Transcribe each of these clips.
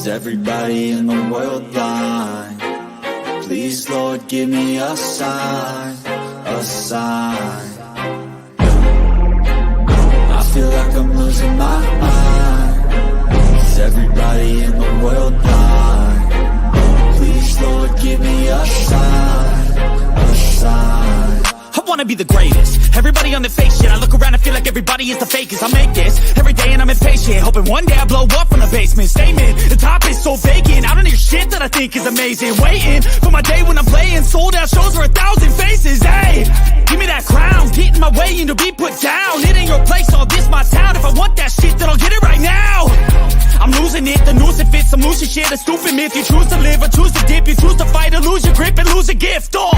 Is everybody in the world blind? Please, Lord, give me a sign, a sign. I feel like I'm losing my mind. Is everybody in the world blind? Please, Lord, give me a sign, a sign. I wanna be the greatest. Everybody on the fake shit. I look around and feel like everybody is the fakest. I make this every day and I'm impatient, hoping one day I blow up from the basement. Statement, the top is so vacant. I don't hear shit that I think is amazing. Waiting for my day when I'm playing sold out shows for 1,000 faces. Hey, give me that crown, get in my way and to be put down. It ain't your place, all this my town. If I want that shit, then I'll get it right now. I'm losing it, the noose it fits. I'm losing shit, a stupid myth. You choose to live or choose to dip. You choose to fight or lose your grip and lose a gift. I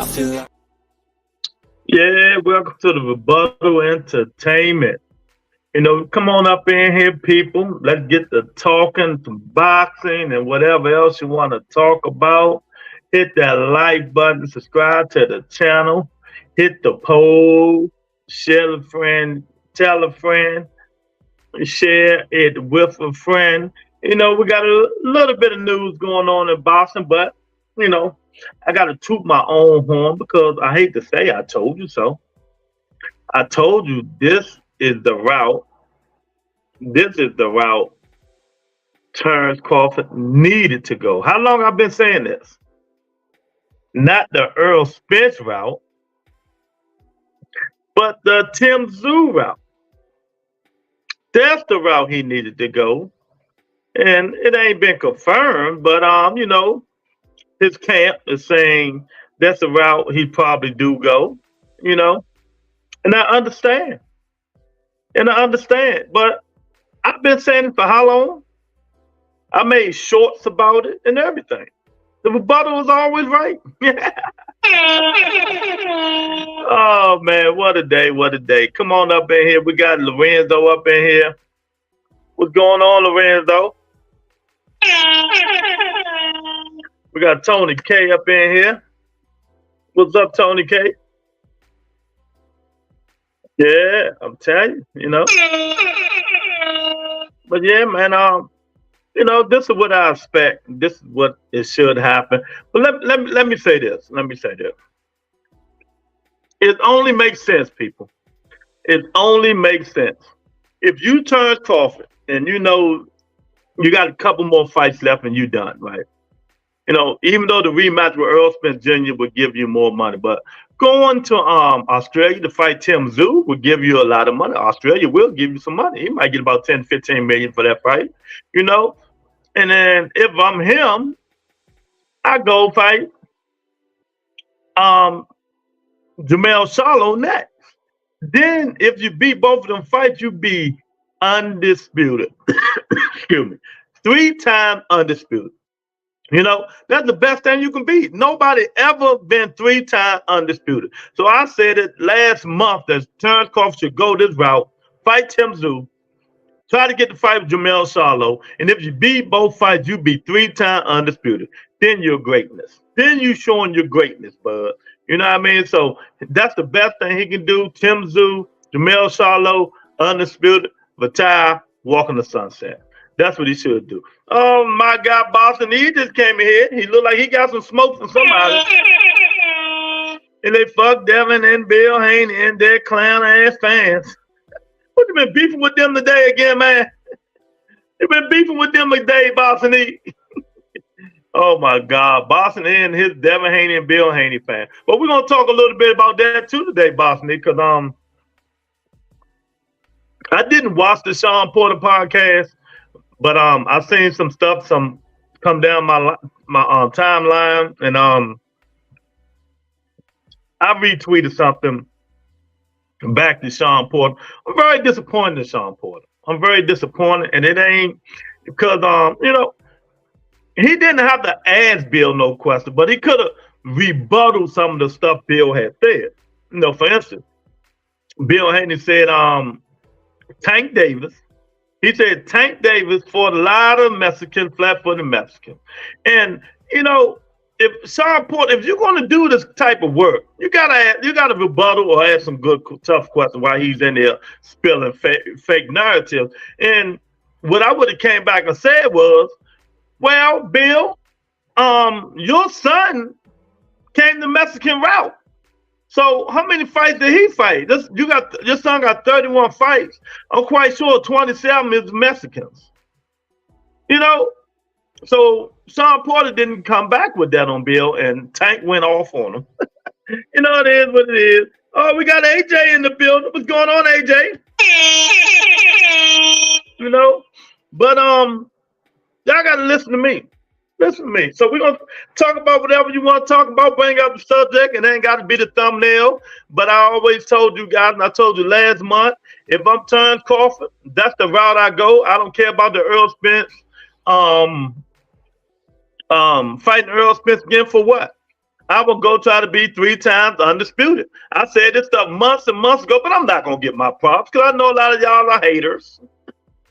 feel like Yeah, welcome to the Rebuttal Entertainment. You know, come on up in here, people. Let's get to talking, some boxing, and whatever else you want to talk about. Hit that like button, subscribe to the channel, hit the poll, share a friend, tell a friend, share it with a friend. You know, we got a little bit of news going on in boxing, but, you know, I got to toot my own horn because I hate to say I told you so. I told you this is the route. This is the route Terence Crawford needed to go. How long I've been saying this? Not the Earl Spence route, but the Tsyzu route. That's the route he needed to go. And it ain't been confirmed, but you know, his camp is saying that's the route he probably do go, you know, and I understand. But I've been saying it for how long? I made shorts about it and everything. The rebuttal was always right. Oh, man, what a day, what a day. Come on up in here. We got Lorenzo up in here. What's going on, Lorenzo? We got Tony K up in here. What's up, Tony K? Yeah, I'm telling you, you know. But yeah, man, you know, this is what I expect. This is what it should happen. But let me say this. Let me say this. It only makes sense, people. It only makes sense. If you turn Crawford and you know you got a couple more fights left and you done, right? You know, even though the rematch with Earl Spence Jr. would give you more money, but going to Australia to fight Tsyzu would give you a lot of money. Australia will give you some money. He might get about 10, 15 million for that fight, you know? And then if I'm him, I go fight CHARLO next. Then if you beat both of them fights, you be undisputed. Excuse me. 3-time undisputed. You know, that's the best thing you can be. Nobody ever been 3-time undisputed. So I said it last month that Terence Crawford should go this route, fight Tsyzu, try to get the fight with CHARLO, and if you beat both fights, you be 3-time undisputed. Then you're greatness. Then you showing your greatness, bud. You know what I mean? So that's the best thing he can do. Tsyzu, CHARLO, undisputed, retire, walk in the sunset. That's what he should do. Oh, my God, Boston, he just came in here. He looked like he got some smoke from somebody. And they fucked Devin and Bill Haney and their clown-ass fans. What, you been beefing with them today again, man? You been beefing with them today, Boston E. Oh, my God. Boston E and his Devin Haney and Bill Haney fan. But we're going to talk a little bit about that, too, today, Boston E, because I didn't watch the Sean Porter podcast. But I've seen some stuff come down my timeline, and I retweeted something back to Sean Porter. I'm very disappointed in Sean Porter. I'm very disappointed, and it ain't because you know, he didn't have to ask Bill no question, but he could have rebutted some of the stuff Bill had said. You know, for instance, Bill Haney said Tank Davis. He said Tank Davis fought a lot of Mexican, flat-footed Mexican. And, you know, if Sean Porter, if you're going to do this type of work, you gotta rebuttal or ask some good, tough questions while he's in there spilling fake narratives. And what I would have came back and said was, well, Bill, your son came the Mexican route. So how many fights did he fight? Your son got 31 fights. I'm quite sure 27 is Mexicans. You know, so Sean Porter didn't come back with that on Bill, and Tank went off on him. You know, it is what it is. Oh, we got AJ in the building. What's going on, AJ? You know, but y'all gotta listen to me. Listen to me. So we're gonna talk about whatever you want to talk about. Bring up the subject, and it ain't got to be the thumbnail. But I always told you guys, and I told you last month, if I'm Terence Crawford, that's the route I go. I don't care about the Earl Spence, fighting Earl Spence again for what? I will go try to be 3 times undisputed. I said this stuff months and months ago, but I'm not gonna get my props because I know a lot of y'all are haters.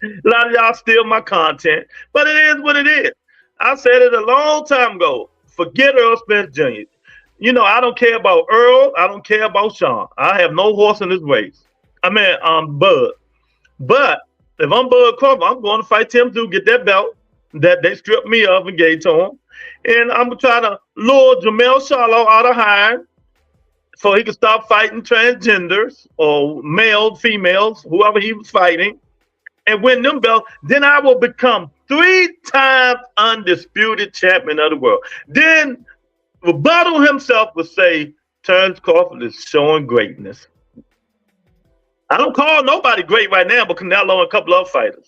A lot of y'all steal my content, but it is what it is. I said it a long time ago. Forget Earl Spence Jr. You know, I don't care about Earl. I don't care about Sean. I have no horse in this race. I mean, Bud. But if I'm Bud Crawford, I'm going to fight Tim to get that belt that they stripped me of and gave to him. And I'm going to try to lure CHARLO out of hiring so he can stop fighting transgenders or male, females, whoever he was fighting, and win them belts. Then I will become 3 times undisputed champion of the world. Then Rebuttal himself would say, Terence Crawford is showing greatness. I don't call nobody great right now, but Canelo and a couple of fighters.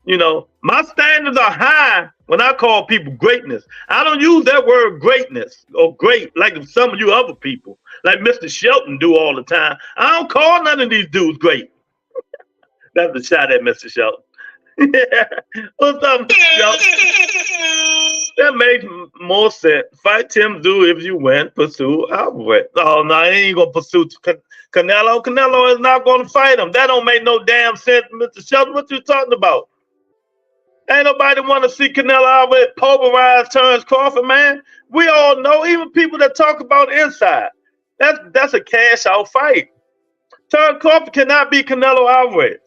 You know, my standards are high when I call people greatness. I don't use that word greatness or great like some of you other people, like Mr. Shelton do all the time. I don't call none of these dudes great. That's a shot at Mr. Shelton. What's up, Mr. Shelton? That makes more sense. Fight Tsyzu if you win. Pursue Alvarez. Oh, no, I ain't going to pursue Canelo. Canelo is not going to fight him. That don't make no damn sense, Mr. Shelton. What you talking about? Ain't nobody want to see Canelo Alvarez pulverize Terence Crawford, man. We all know, even people that talk about inside, that's a cash-out fight. Terence Crawford cannot be Canelo Alvarez.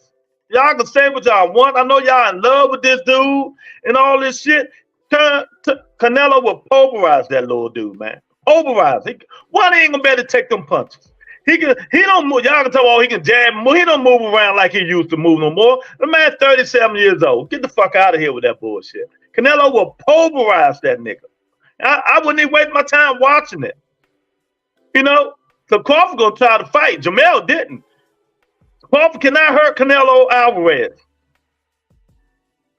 Y'all can say what y'all want. I know y'all in love with this dude and all this shit. Canelo will pulverize that little dude, man. Pulverize. One ain't gonna be able to take them punches. He don't move. Y'all can tell, oh, he can jab. He don't move around like he used to move no more. The man's 37 years old. Get the fuck out of here with that bullshit. Canelo will pulverize that nigga. I wouldn't even waste my time watching it. You know? So Crawford gonna try to fight. Jamel didn't. Crawford cannot hurt Canelo Alvarez.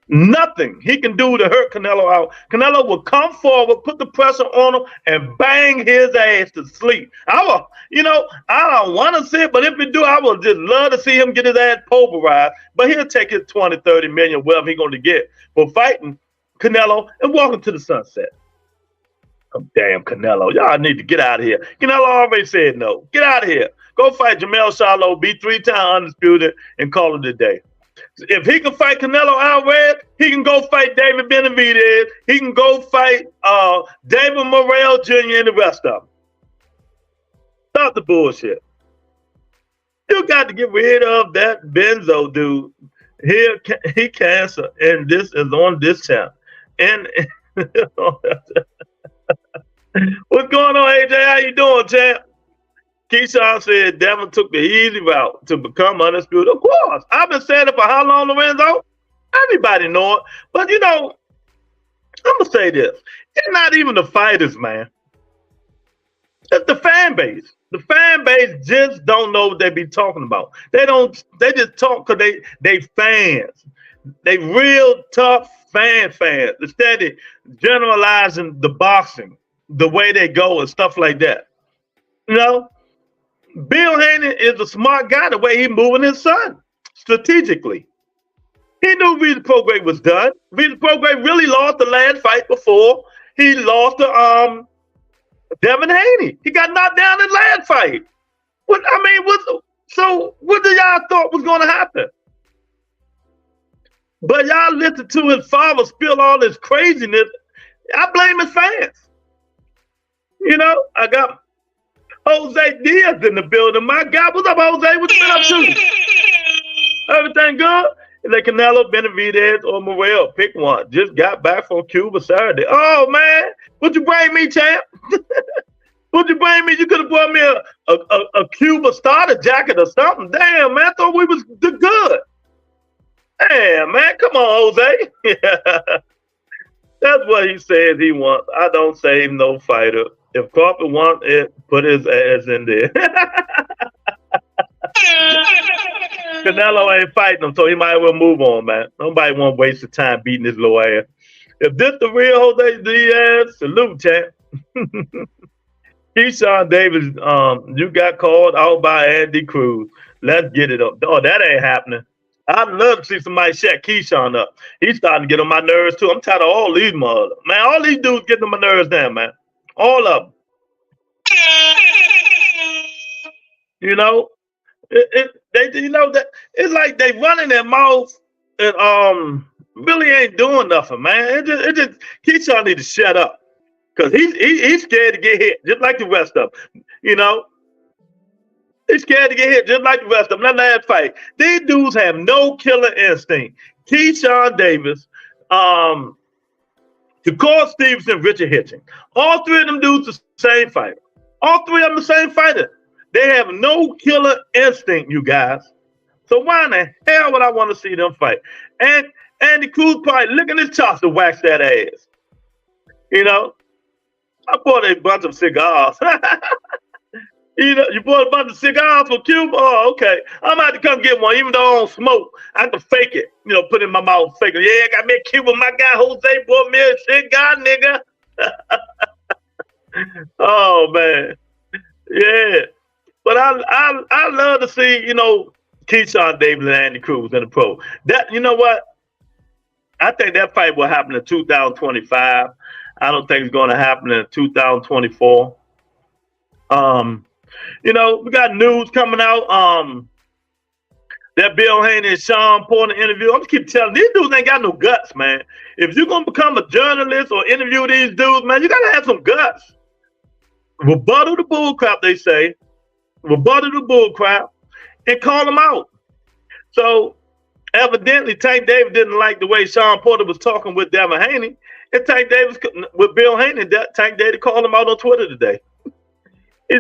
Nothing he can do to hurt Canelo out. Canelo will come forward, put the pressure on him, and bang his ass to sleep. I don't want to see it, but if we do, I would just love to see him get his ass pulverized. But he'll take his 20, 30 million, whatever he's going to get for fighting Canelo and walking to the sunset. Oh, damn Canelo. Y'all need to get out of here. Canelo already said no. Get out of here. Go fight CHARLO, be 3-time undisputed, and call it a day. If he can fight Canelo Alvarez, he can go fight David Benavidez. He can go fight David Morrell Jr. and the rest of them. Stop the bullshit. You got to get rid of that Benzo dude. He cancer, and this is on this channel. And what's going on, AJ? How you doing, champ? Keyshawn said Devin took the easy route to become undisputed. Of course. I've been saying it for how long, Lorenzo? Everybody know it. But, you know, I'm going to say this. It's not even the fighters, man. It's the fan base. The fan base just don't know what they be talking about. They just talk because they fans. They real tough fans. Instead of generalizing the boxing, the way they go and stuff like that. You know? Bill Haney is a smart guy the way he moving his son strategically. He knew Regis Prograis was done. Regis Prograis really lost the last fight before he lost to Devin Haney. He got knocked down in the last fight. What do y'all thought was going to happen? But y'all listened to his father spill all this craziness. I blame his fans. You know, I got Jose Diaz in the building. My God, what's up, Jose? What you been up to? Everything good? Like Canelo, Benavidez, or Morel, pick one. Just got back from Cuba Saturday. Oh man, would you bring me, champ? Would you bring me? You could have brought me a Cuba starter jacket or something. Damn, man, I thought we was good. Damn, man, come on, Jose. That's what he says he wants. I don't save no fighter. If Crawford wants it, put his ass in there. Canelo ain't fighting him, so he might as well move on, man. Nobody want to waste the time beating his little ass. If this the real Jose Diaz, salute, champ. Keyshawn Davis, you got called out by Andy Cruz. Let's get it up. Oh, that ain't happening. I'd love to see somebody shut Keyshawn up. He's starting to get on my nerves too. I'm tired of all these mother. Man, all these dudes getting on my nerves down, man. All of them. You know, you know that it's like they running their mouth and really ain't doing nothing, man. It just Keyshawn need to shut up. Because he's scared to get hit, just like the rest of them. You know? He's scared to get hit, just like the rest of them. That last fight. These dudes have no killer instinct. Keyshawn Davis, Shakur Stevenson, Richard Hitchens. All three of them dudes the same fighter. All three of them the same fighter. They have no killer instinct, you guys. So why in the hell would I want to see them fight? And Andy Cruz probably licking his chops to wax that ass. You know? I bought a bunch of cigars. You know, you bought a bunch of cigars from Cuba? Oh, okay. I'm about to come get one, even though I don't smoke. I can fake it. You know, put it in my mouth, fake it. Yeah, I got me a Cuba. My guy Jose bought me a cigar, nigga. Oh man. Yeah. But I love to see, you know, Keyshawn Davis and Andy Cruz in the pro. That, you know what? I think that fight will happen in 2025. I don't think it's going to happen in 2024. You know, we got news coming out. That Bill Haney and Sean Porter interview. I'm just keep telling these dudes ain't got no guts, man. If you're gonna become a journalist or interview these dudes, man, you gotta have some guts. Rebuttal the bull crap, they say. Rebuttal the bull crap and call them out. So evidently, Tank Davis didn't like the way Sean Porter was talking with Devin Haney. And Tank Davis with Bill Haney, Tank Davis called him out on Twitter today. He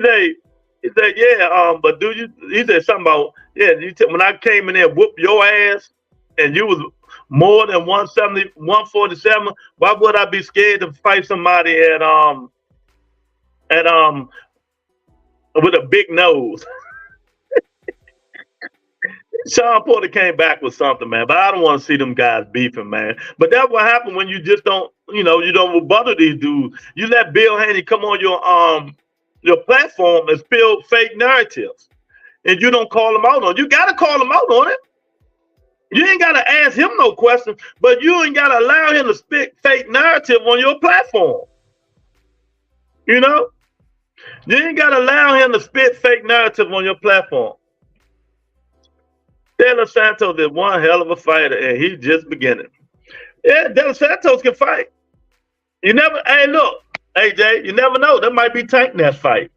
said, yeah, but do you? He said something about, yeah. When I came in there, whoop your ass, and you was more than 170, 147. Why would I be scared to fight somebody with a big nose? Sean Porter came back with something, man, but I don't want to see them guys beefing, man. But that's what happened when you just don't, you know, you don't rebuttal these dudes. You let Bill Haney come on your platform and spill fake narratives, and you don't call them out on it. You got to call them out on it. You ain't got to ask him no questions, but you ain't got to allow him to spit fake narrative on your platform. You know? You ain't got to allow him to spit fake narrative on your platform. De Los Santos is one hell of a fighter, and he's just beginning. Yeah, De Los Santos can fight. You never, hey, look, AJ, you never know. That might be Tank in that fight.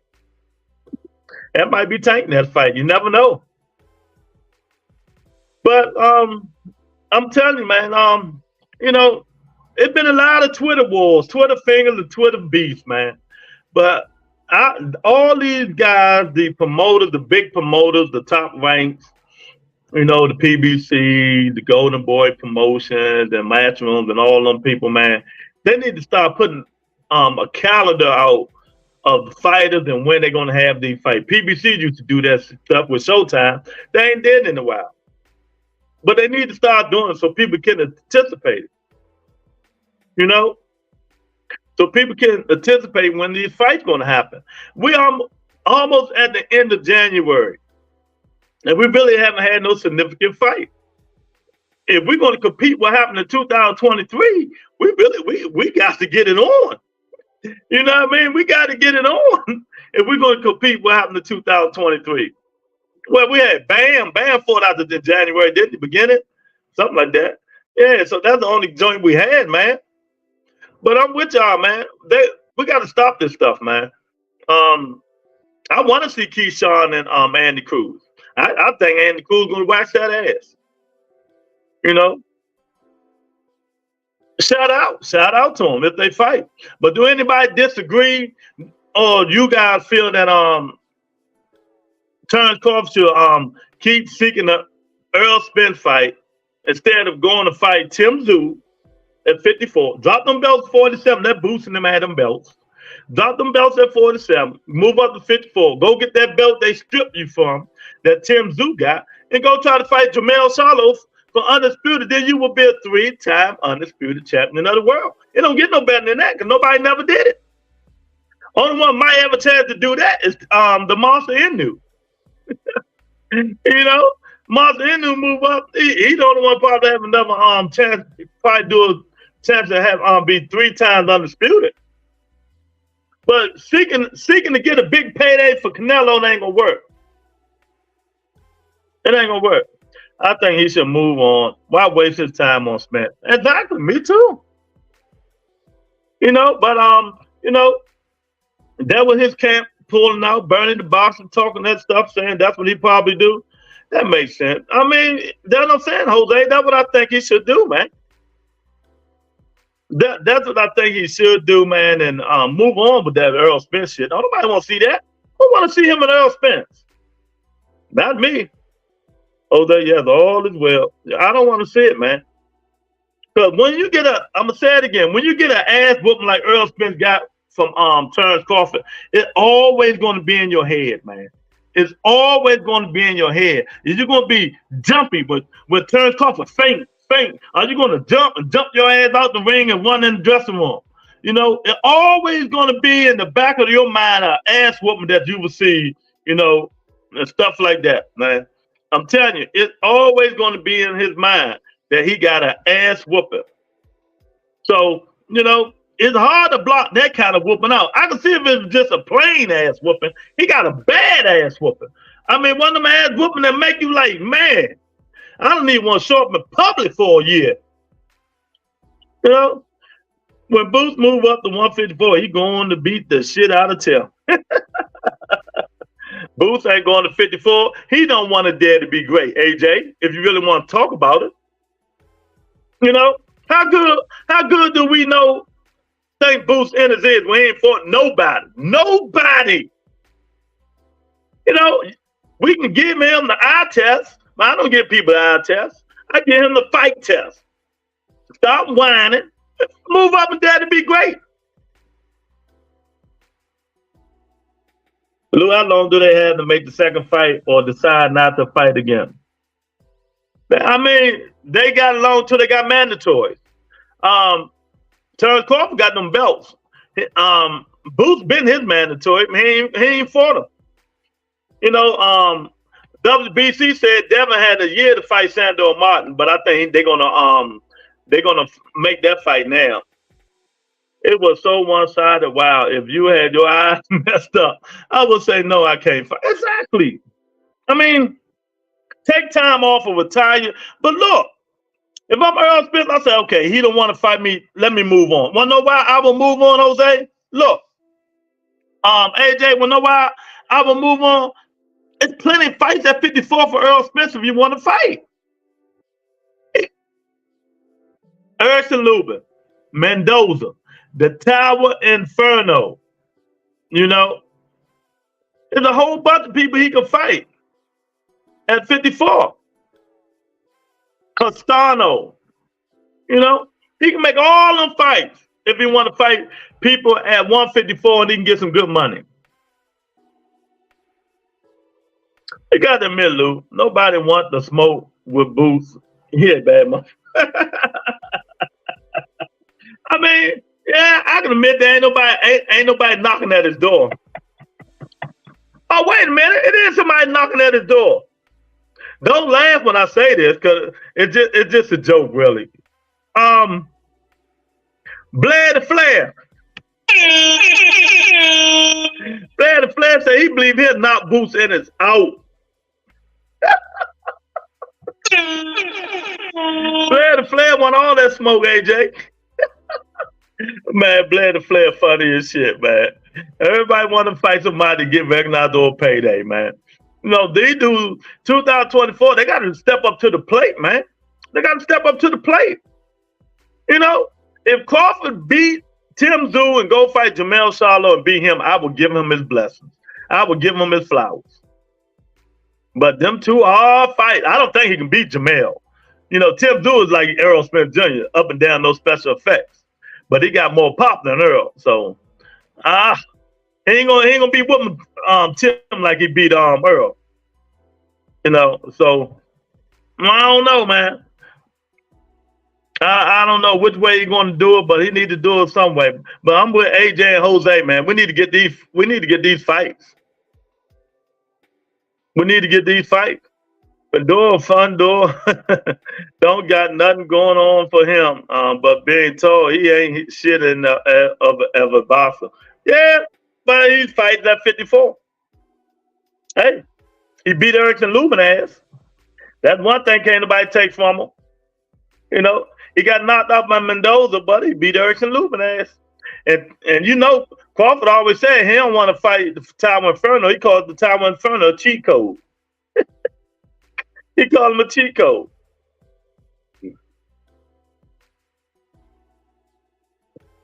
That might be Tank in that fight. You never know. But I'm telling you, man, you know, it's been a lot of Twitter wars, Twitter fingers, and Twitter beefs, man. But all these guys, the promoters, the big promoters, the top ranks, you know, the PBC, the Golden Boy Promotions, and Matchrooms, and all them people, man, they need to start putting a calendar out of the fighters and when they're going to have these fights. PBC used to do that stuff with Showtime. They ain't did it in a while. But they need to start doing it so people can anticipate it. You know? So people can anticipate when these fights going to happen. We are almost at the end of January. And we really haven't had no significant fight. If we're going to compete what happened in 2023, we got to get it on. You know what I mean? We got to get it on if we're going to compete what happened in 2023. Well, we had Bam fought out in January, didn't he? Beginning? Something like that. Yeah, so that's the only joint we had, man. But I'm with y'all, man. We got to stop this stuff, man. I want to see Keyshawn and Andy Cruz. I think Andy Cruz going to wax that ass. You know, shout out to them if they fight. But do anybody disagree, or you guys feel that Terence Crawford should keep seeking the Earl Spence fight instead of going to fight Tsyzu at 54? Drop them belts 47. That boosting them at them belts. Drop them belts at 47. Move up to 54. Go get that belt they stripped you from, that Tsyzu got, and go try to fight CHARLO for undisputed. Then you will be a 3-time undisputed champion of the world. It don't get no better than that because nobody never did it. Only one might have a chance to do that is the Monster Inu. You know, Monster Inu move up. He's the only one probably have another chance. Probably do a chance to have be 3 times undisputed. But seeking to get a big payday for Canelo ain't gonna work. It ain't gonna work. I think he should move on. Why waste his time on Spence? Exactly, me too. You know, but you know, that was his camp pulling out, burning the box and talking that stuff, saying that's what he probably do. That makes sense. I mean, that's what I'm saying, Jose. That's what I think he should do, man. That's what I think he should do, man, and move on with that Earl Spence shit. Nobody want to see that. Who want to see him and Earl Spence? Not me. Jose, yes, all is well. I don't want to see it, man. Because when you get I'm going to say it again, when you get an ass whooping like Earl Spence got from Terence Crawford, it's always going to be in your head, man. It's always going to be in your head. You're going to be jumpy with Terence Crawford faint. Are you going to jump your ass out the ring and run in the dressing room? You know, it's always going to be in the back of your mind an ass whooping that you will see, you know, and stuff like that, man. I'm telling you, it's always going to be in his mind that he got an ass whooping. So, you know, it's hard to block that kind of whooping out. I can see if it was just a plain ass whooping. He got a bad ass whooping. I mean, one of them ass whooping that make you like, man, I don't even want to show up in public for a year. You know, when Boots move up to 154, he going to beat the shit out of Tim. Boots ain't going to 54. He don't want to dare to be great, AJ, if you really want to talk about it. You know, how good do we know think Boots enters is? We ain't fought nobody. Nobody. You know, we can give him the eye test. But I don't give people the eye test. I give him the fight test. Stop whining. Move up and dare to be great. Lou, how long do they have to make the second fight or decide not to fight again? I mean, they got long till they got mandatory. Terence Crawford got them belts. Boots been his mandatory. He ain't fought him. You know, WBC said Devin had a year to fight Sandor Martin, but I think they're gonna make that fight now. It was so one-sided. Wow, if you had your eyes messed up, I would say no, I can't fight. Exactly. I mean, take time off of retire. But look, if I'm Earl Spence, I say, okay, he don't want to fight me. Let me move on. Want to know why I will move on, Jose? Look, AJ, want to know why I will move on? It's plenty of fights at 54 for Earl Spence if you want to fight. Erickson Lubin, Mendoza, the Tower Inferno. You know, there's a whole bunch of people he can fight at 54. Castano, you know, he can make all them fights if he want to fight people at 154 and he can get some good money. You got to admit, Lou, nobody wants to smoke with Boots. He ain't bad much. I mean, yeah, I can admit there ain't nobody knocking at his door. Oh, wait a minute, it is somebody knocking at his door. Don't laugh when I say this, because it's just a joke, really. Blair the Flair. Blair the Flair said he believe he'll knock Boots in his out. Blair the Flair want all that smoke, AJ. Man, Blair the Flair funny as shit, man. Everybody want to fight somebody to get recognized or payday, man. You know, they do 2024, they got to step up to the plate, man. They got to step up to the plate. You know, if Crawford beat Tim Tszyu and go fight CHARLO and beat him, I will give him his blessings. I will give him his flowers. But them two are fight. I don't think he can beat Jamel. You know, Tim Tszyu is like Errol Spence Jr., up and down, no special effects. But he got more pop than Earl. So, he ain't gonna be whooping Tim like he beat Earl. You know, so I don't know, man. I don't know which way he's going to do it, but he need to do it some way. But I'm with AJ and Jose, man. We need to get these fights. We need to get these fights. Fedor, don't got nothing going on for him. But being told he ain't shit of a boxer. Yeah, but he's fighting at 54. Hey, he beat Erickson Lubin ass. That's one thing can't nobody take from him. You know, he got knocked out by Mendoza, but he beat Erickson Lubin ass. And you know, Crawford always said he don't want to fight the Taiwan Inferno. He calls the Taiwan Inferno a cheat code. He called him a cheat code.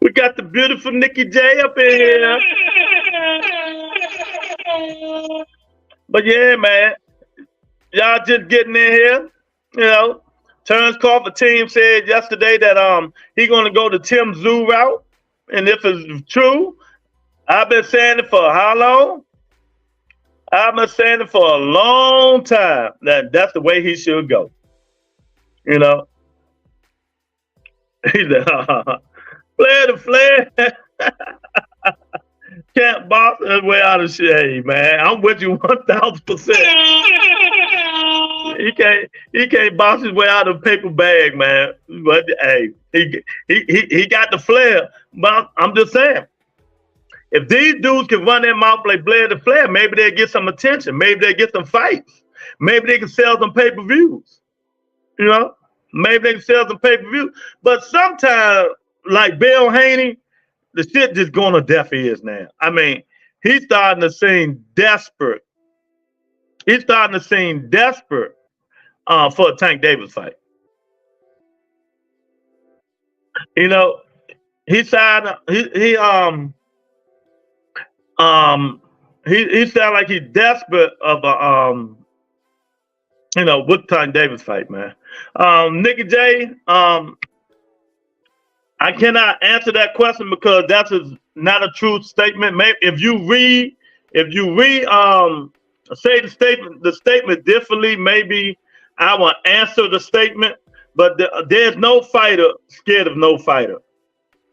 We got the beautiful Nikki J up in here. But yeah, man, y'all just getting in here. You know, Terence Crawford team said yesterday that he gonna go the Tim Tszyu route, and if it's true, I've been saying it for how long? I've been saying it for a long time that that's the way he should go. You know, he said, "Flair to Flair." Can't box his way out of shit, hey, man. I'm with you 1,000%. He can't box his way out of a paper bag, man. But hey, he got the flair. But I'm just saying, if these dudes can run their mouth like Blair the Flair, maybe they'll get some attention. Maybe they'll get some fights. Maybe they can sell some pay-per-views. You know, maybe they can sell some pay-per-views. But sometimes, like Bill Haney, the shit just going to deaf ears now. I mean, he's starting to seem desperate. He's starting to seem desperate for a Tank Davis fight. You know, he sound like he's desperate of a you know, with Tank Davis fight, man. Nikki J, I cannot answer that question because that's not a true statement. Maybe if you read say the statement differently, maybe I will answer the statement. But there's no fighter scared of no fighter.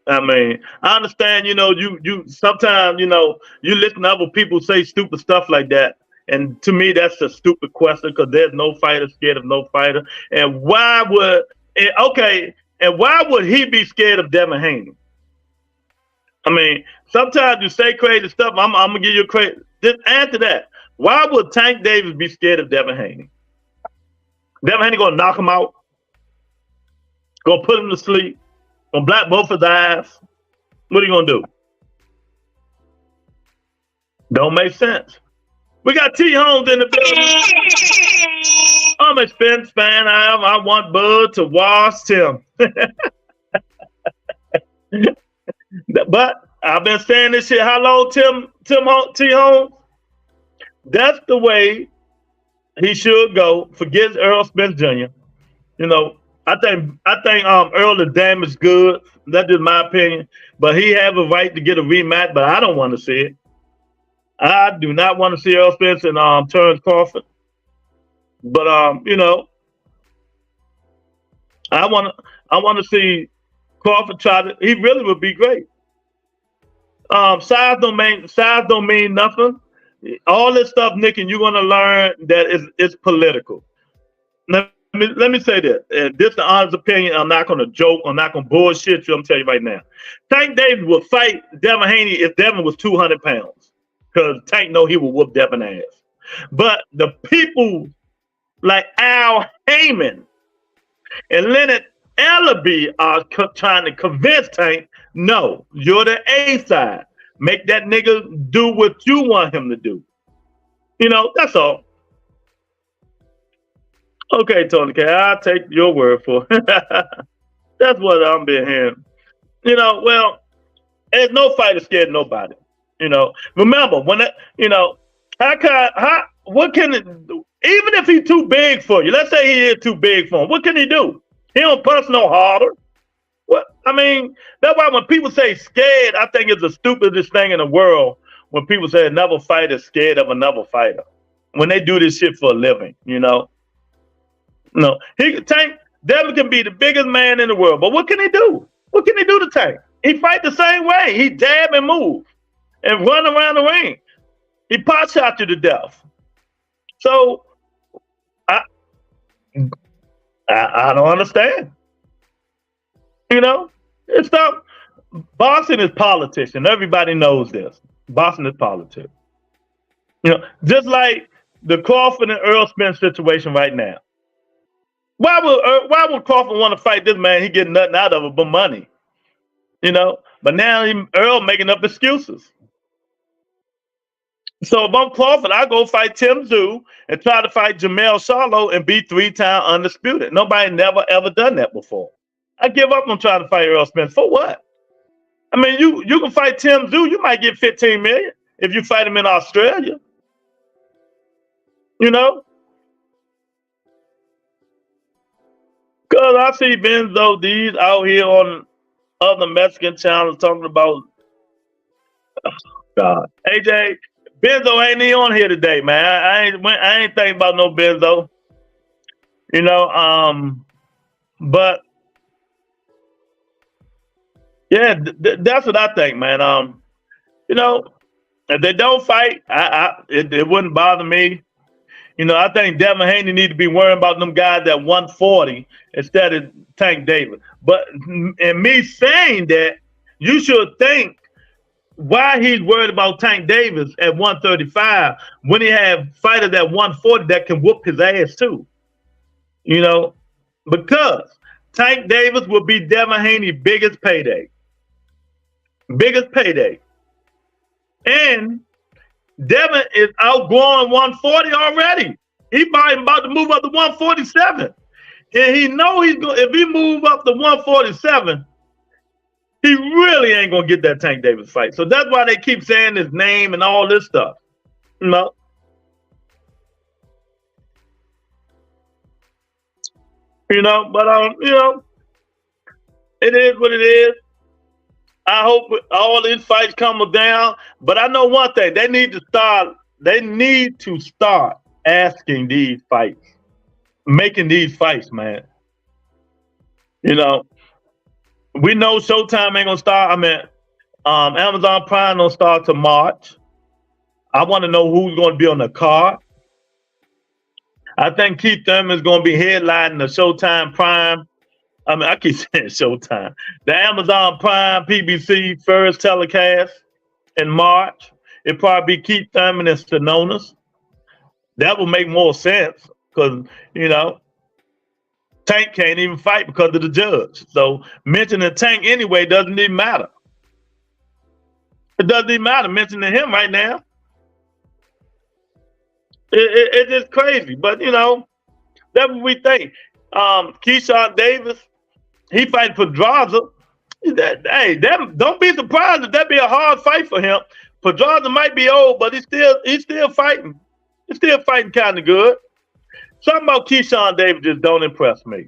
I mean, I understand, you know, you sometimes, you know, you listen to other people say stupid stuff like that. And to me, that's a stupid question because there's no fighter scared of no fighter. And why would he be scared of Devin Haney? I mean, sometimes you say crazy stuff. I'm gonna give you a crazy. Just answer that. Why would Tank Davis be scared of Devin Haney? Devin Haney gonna knock him out, gonna put him to sleep, gonna black both his eyes. What are you gonna do? Don't make sense. We got T Holmes in the building. I'm a Spence fan. I want Bud to wash Tim. But I've been saying this shit. How long, T Holmes? That's the way he should go. Forget Errol Spence Jr. You know, I think Earl is damaged good. That's just my opinion. But he have a right to get a rematch. But I don't want to see it. I do not want to see Errol Spence and Terence Crawford. But you know, I want to see Crawford try to. He really would be great. Size don't mean nothing. All this stuff, Nick, and you're gonna learn that it's political. Let me say this. This is the honest opinion. I'm not gonna joke. I'm not gonna bullshit you. I'm telling you right now. Tank Davis would fight Devin Haney if Devin was 200 pounds, because Tank know he would whoop Devin ass. But the people like Al Heyman and Leonard Ellaby are trying to convince Tank, no, you're the A side. Make that nigga do what you want him to do. You know, that's all. Okay, Tony K, I'll take your word for it. That's what I'm being hearing. Well, there's no fighter scared of nobody. Remember when what can it do? Even if he's too big for you, let's say he is too big for him, what can he do? He don't punch no harder. What I mean, that's why when people say scared, I think it's the stupidest thing in the world when people say another fighter is scared of another fighter. When they do this shit for a living, No, Tank Devin can be the biggest man in the world, but what can he do? What can he do to Tank? He fight the same way. He dab and move and run around the ring. He pot shot you to death. So I don't understand. It's not boxing is politics, and everybody knows this. Boxing is politics. Just like the Crawford and Earl Spence situation right now. Why would Crawford want to fight this man? He getting nothing out of it but money. But now Earl making up excuses. So if I'm Crawford, I go fight Tsyzu and try to fight CHARLO and be 3-time undisputed. Nobody never ever done that before. I give up on trying to fight Earl Spence. For what? I mean, you can fight Tsyzu, you might get 15 million if you fight him in Australia. Because I see Benzo D's out here on other Mexican channels talking about, oh God, AJ, Benzo ain't even on here today, man. I ain't thinking about no Benzo. But yeah, that's what I think, man. If they don't fight, it wouldn't bother me. I think Devin Haney need to be worrying about them guys at 140 instead of Tank Davis. But in me saying that, you should think why he's worried about Tank Davis at 135 when he have fighters at 140 that can whoop his ass too. Because Tank Davis will be Devin Haney's biggest payday. Biggest payday. And Devin is outgrowing 140 already. He about to move up to 147. And he know if he move up to 147, he really ain't gonna get that Tank Davis fight. So that's why they keep saying his name and all this stuff. But it is what it is. I hope all these fights come down. But I know one thing: they need to start asking these fights, making these fights, man. We know Showtime ain't gonna start. I mean, Amazon Prime don't start till March. I want to know who's going to be on the card. I think Keith Thurman is going to be headlining the Showtime Prime. I mean, I keep saying Showtime. The Amazon Prime PBC first telecast in March. It'd probably be Keith Thurman and Stenonis. That would make more sense because, Tank can't even fight because of the judge. So mentioning Tank anyway doesn't even matter. It doesn't even matter mentioning him right now. It's just crazy. But, that's what we think. Keyshawn Davis, he fighting for Pedraza. Don't be surprised if that be a hard fight for him. Pedraza might be old, but he's still fighting. He's still fighting kind of good. Something about Keyshawn Davis just don't impress me.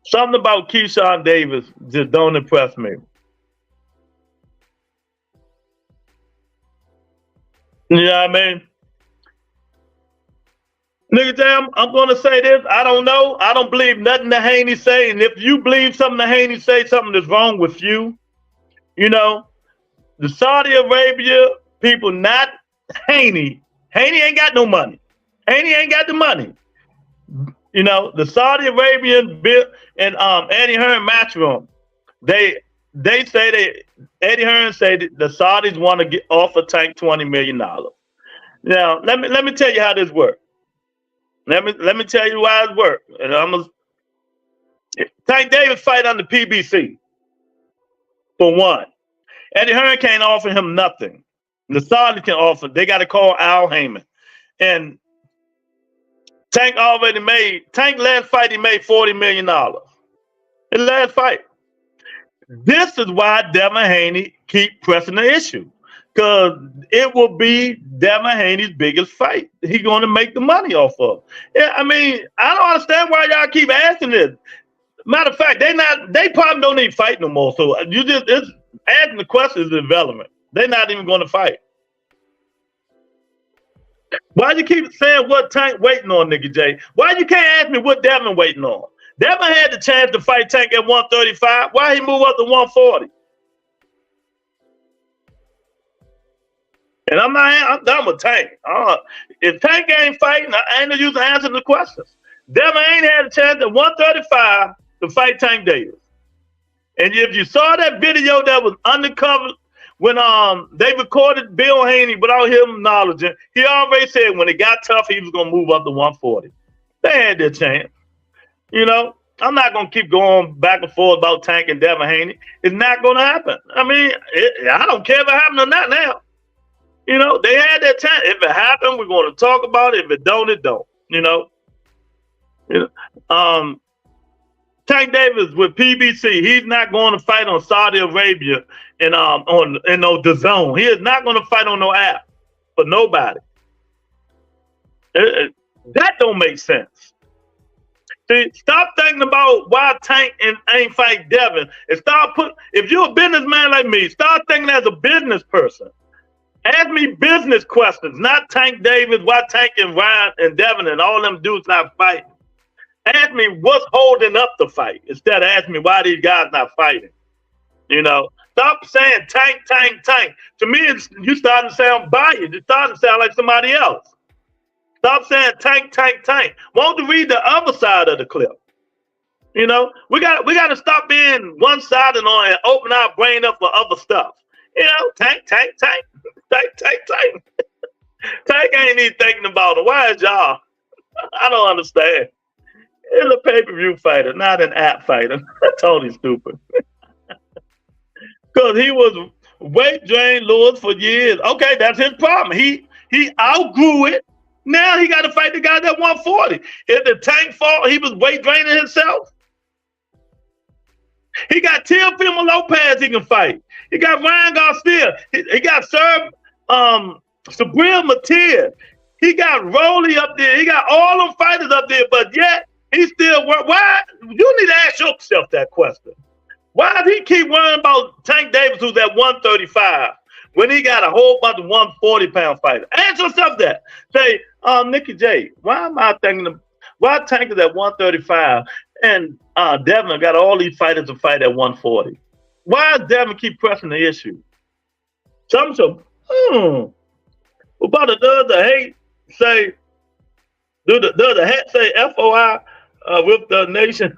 Something about Keyshawn Davis just don't impress me. You know what I mean? Nigga, damn, I'm going to say this. I don't know. I don't believe nothing that Haney say. And if you believe something that Haney say, something that's wrong with you, the Saudi Arabia people, not Haney. Haney ain't got no money. Haney ain't got the money. The Saudi Arabian and Eddie Hearn matchroom, they say Eddie Hearn said the Saudis want to offer Tank $20 million. Now, let me tell you how this works. Let me tell you why it works. And Tank Davis fight under PBC. For one, Eddie Hearn can't offer him nothing. The Saudis can offer. They got to call Al Heyman. And Tank last fight, he made $40 million. His last fight. This is why Devin Haney keep pressing the issue. Because it will be Devin Haney's biggest fight. He's going to make the money off of. Yeah, I mean, I don't understand why y'all keep asking this. Matter of fact, they probably don't even fight no more. So it's asking the questions is irrelevant. They're not even going to fight. Why you keep saying what Tank waiting on, Nicky J? Why you can't ask me what Devin waiting on? Devin had the chance to fight Tank at 135. Why he move up to 140? And I'm done with Tank. If Tank ain't fighting, I ain't no use answering the questions. Devin ain't had a chance at 135 to fight Tank Davis. And if you saw that video that was undercover when they recorded Bill Haney without him acknowledging, he already said when it got tough, he was gonna move up to 140. They had their chance. You know, I'm not gonna keep going back and forth about Tank and Devin Haney. It's not gonna happen. I mean, I don't care if it happened or not now. You know, they had their chance. If it happened, we're gonna talk about it. If it don't, it don't. You know. Tank Davis with PBC, he's not going to fight on Saudi Arabia and on the zone. He is not going to fight on no app for nobody. That don't make sense. See, stop thinking about why Tank ain't fight Devin, and start if you're a businessman like me, start thinking as a business person. Ask me business questions, not Tank Davis, why Tank and Ryan and Devin and all them dudes not fighting. Ask me what's holding up the fight instead of asking me why these guys not fighting. You know, stop saying Tank, Tank, Tank. To me, you starting to sound biased. You're starting to sound like somebody else. Stop saying Tank, Tank, Tank. Won't you read the other side of the clip? You know, we got to stop being one-sided on and open our brain up for other stuff. You know, Tank, Tank, Tank, Tank, Tank, Tank. Tank ain't even thinking about it. Why is y'all? I don't understand. He's a pay-per-view fighter, not an app fighter. Totally stupid. Because he was weight drained Lewis for years. Okay, that's his problem. He outgrew it. Now he got to fight the guy that 140. If the Tank fault, he was weight draining himself. He got Teofimo Lopez he can fight. He got Ryan Garcia. He got Sabrina Matias. He got Rolly up there. He got all them fighters up there, but yet he still work. Why? You need to ask yourself that question. Why does he keep worrying about Tank Davis, who's at 135, when he got a whole bunch of 140-pound fighters? Ask yourself that. Say, Nicky J, why am I thinking why Tank is at 135 and Devin got all these fighters to fight at 140? Why does Devin keep pressing the issue? Some about does the hate say? Does the hat say FOI with the nation?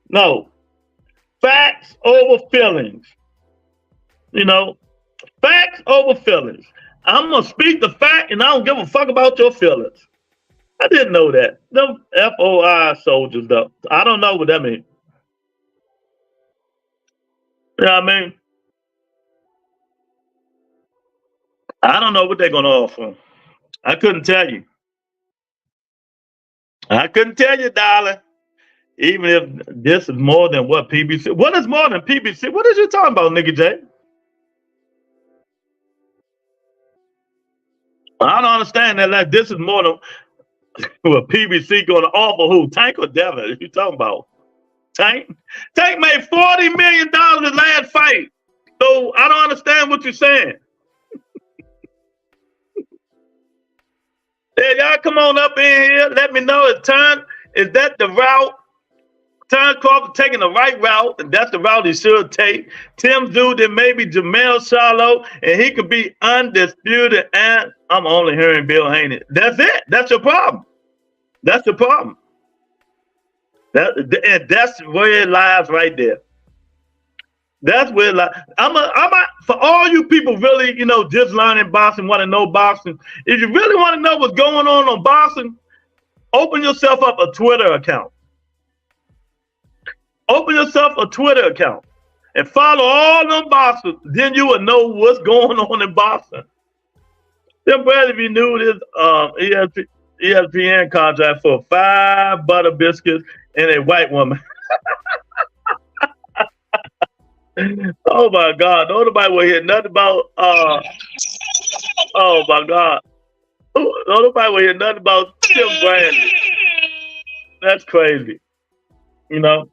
No. Facts over feelings. You know, facts over feelings. I'm gonna speak the fact, and I don't give a fuck about your feelings. I didn't know that. Them FOI soldiers, though. I don't know what that means. You know what I mean? I don't know what they're gonna offer. I couldn't tell you. I couldn't tell you, darling. Even if this is more than what PBC. What is more than PBC? What is you talking about, Nicky J? I don't understand that. Like this is more than what PBC going to offer. Who? Tank or Devin? What you talking about? Tank? Tank made $40 million his last fight. So I don't understand what you're saying. Hey, y'all come on up in here. Let me know. Is that the route? Terence Crawford taking the right route, and that's the route he should take. Tsyzu, then maybe CHARLO, and he could be undisputed. And I'm only hearing Bill Haney. That's it. That's your problem. That's the problem. And that's where it lies right there. That's where it lies. For all you people really, you know, just learning boxing, want to know boxing. If you really want to know what's going on boxing, open yourself up a Twitter account. Open yourself a Twitter account and follow all them boxers. Then you will know what's going on in boxing. Tim Bradley renewed his ESPN contract for 5 butter biscuits and a white woman. Oh my God! Nobody will hear nothing about. Oh my God! Nobody will hear nothing about Tim Bradley. That's crazy, you know.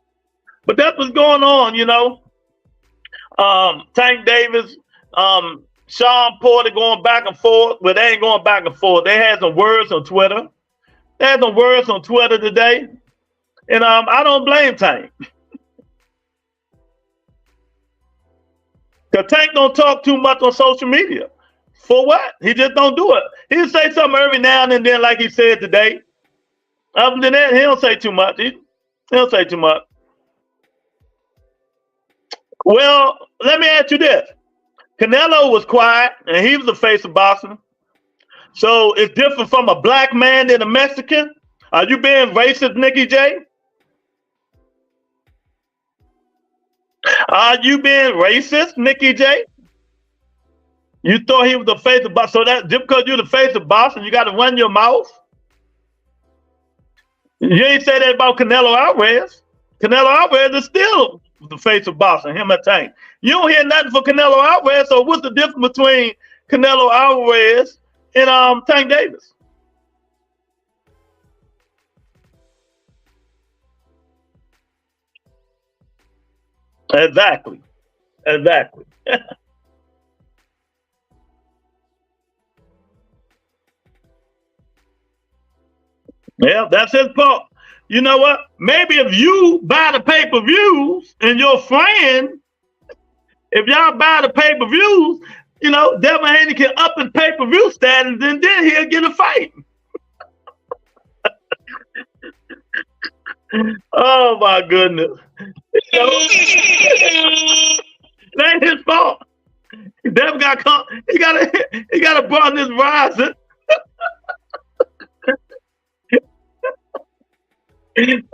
But that's what's going on, you know. Tank Davis, Sean Porter going back and forth, but they ain't going back and forth. They had some words on Twitter. They had some words on Twitter today, and I don't blame Tank. Cause Tank don't talk too much on social media. For what? He just don't do it. He'll say something every now and then, like he said today. Other than that, he don't say too much. He don't say too much. Well, let me ask you this. Canelo was quiet, and he was the face of boxing. So it's different from a black man than a Mexican? Are you being racist, Nikki J? Are you being racist, Nikki J? You thought he was the face of boxing. So that just because you're the face of boxing, you got to run your mouth? You ain't say that about Canelo Alvarez. Canelo Alvarez is still the face of boxing, him and Tank. You don't hear nothing for Canelo Alvarez, so what's the difference between Canelo Alvarez and Tank Davis? Exactly. Exactly. Yeah, that's his fault. You know what? Maybe if you buy the pay-per-views and your friend, if y'all buy the pay-per-views, you know, Devin Haney can up his pay-per-view status and then he'll get a fight. Oh my goodness. You know, it ain't his fault. Devin got caught. He gotta broaden his rising.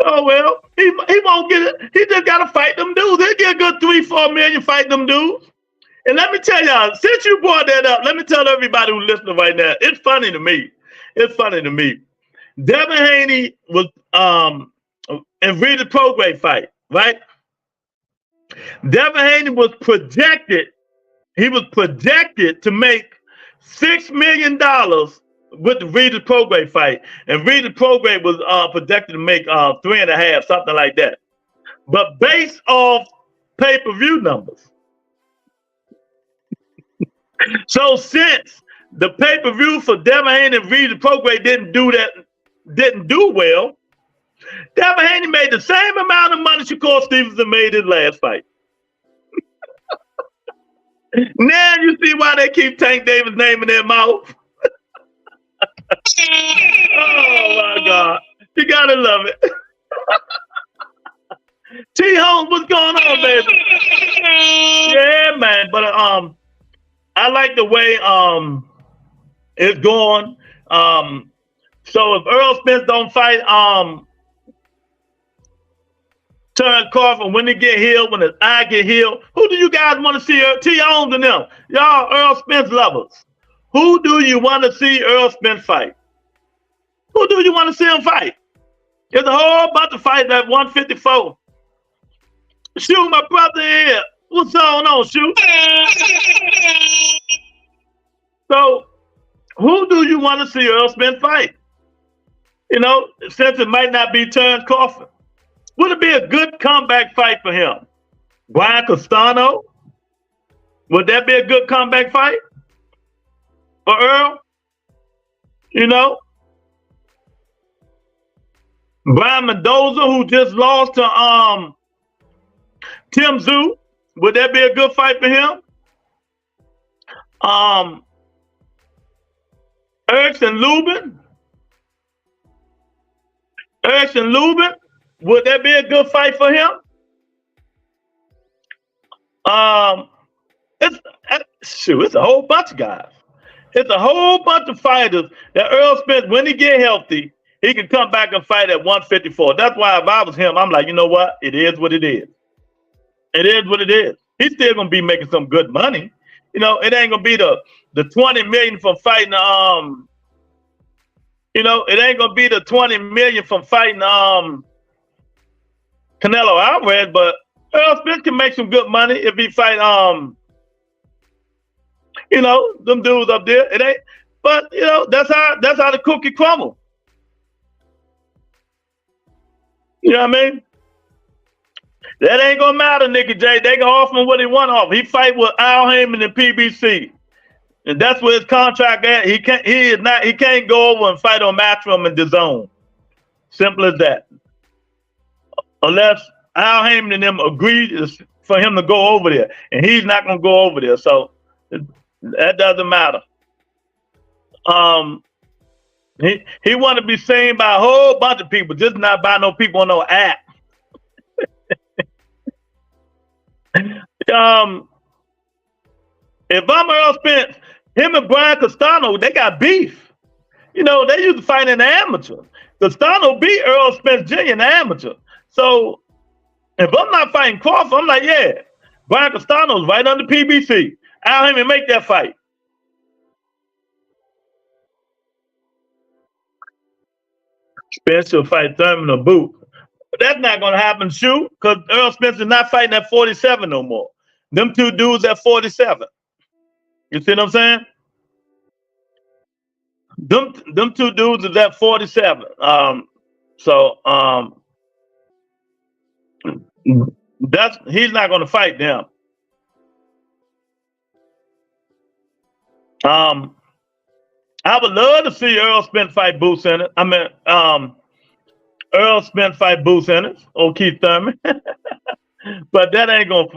Oh well, he won't get it. He just gotta fight them dudes. He'll get a good 3-4 million fighting them dudes. And let me tell y'all, since you brought that up, let me tell everybody who's listening right now. It's funny to me. It's funny to me. Devin Haney was in Regis Prograis fight, right? Devin Haney was projected. He was projected to make $6 million with the Regis Prograis fight, and Regis Prograis was projected to make 3.5, something like that. But based off pay-per-view numbers, so since the pay-per-view for Devin Haney and Regis Prograis didn't do well, Devin Haney made the same amount of money Shakur Stevenson made his last fight. Now you see why they keep Tank Davis' name in their mouth. Oh my God. You gotta love it. T Holmes, what's going on, baby? Yeah, man. But I like the way it's going. So if Earl Spence don't fight Terence Crawford, when they get healed, when his eye get healed, who do you guys want to see? T Holmes and them. Y'all Earl Spence lovers. Who do you want to see Earl Spence fight? Who do you want to see him fight? There's a whole bunch of fights at 154. Shoot, my brother here. What's going on, Shoot? So, who do you want to see Earl Spence fight? You know, since it might not be Terence Crawford. Would it be a good comeback fight for him? Brian Castano? Would that be a good comeback fight for Earl? You know? Brian Mendoza, who just lost to Tsyzu, would that be a good fight for him? Erickson Lubin, would that be a good fight for him? It's a whole bunch of guys. It's a whole bunch of fighters that Earl Spence, when he get healthy, he can come back and fight at 154. That's why if I was him, I'm like, you know what? It is what it is. It is what it is. He's still gonna be making some good money. You know, it ain't gonna be the the 20 million from fighting you know, it ain't gonna be the 20 million from fighting Canelo Alvarez, but Errol Spence can make some good money if he fight you know, them dudes up there. It ain't, but you know, that's how the cookie crumble. You know what I mean? That ain't gonna matter, nigga J. They can offer him what he want off. He fight with Al Heyman and PBC. And that's where his contract at. He can't go over and fight on Matchroom and DAZN. Simple as that. Unless Al Heyman and them agree for him to go over there. And he's not gonna go over there. So that doesn't matter. He want to be seen by a whole bunch of people, just not by no people on no app. If I'm Errol Spence, him and Brian Castano, they got beef. You know, they used to fight in the amateur. Castano beat Errol Spence Jr. in the amateur. So if I'm not fighting Crawford, I'm like, yeah, Brian Castano's right under PBC. Al Heyman make that fight. Spence will fight Thurman or Boot. But that's not going to happen, shoot, because Errol Spence is not fighting at 47 no more. Them two dudes at 47. You see what I'm saying? Them two dudes is at 47. He's not going to fight them. I would love to see Errol Spence fight Boo Sanders. I mean, Errol Spence fight Boo Sanders or Keith Thurman. But that ain't gonna.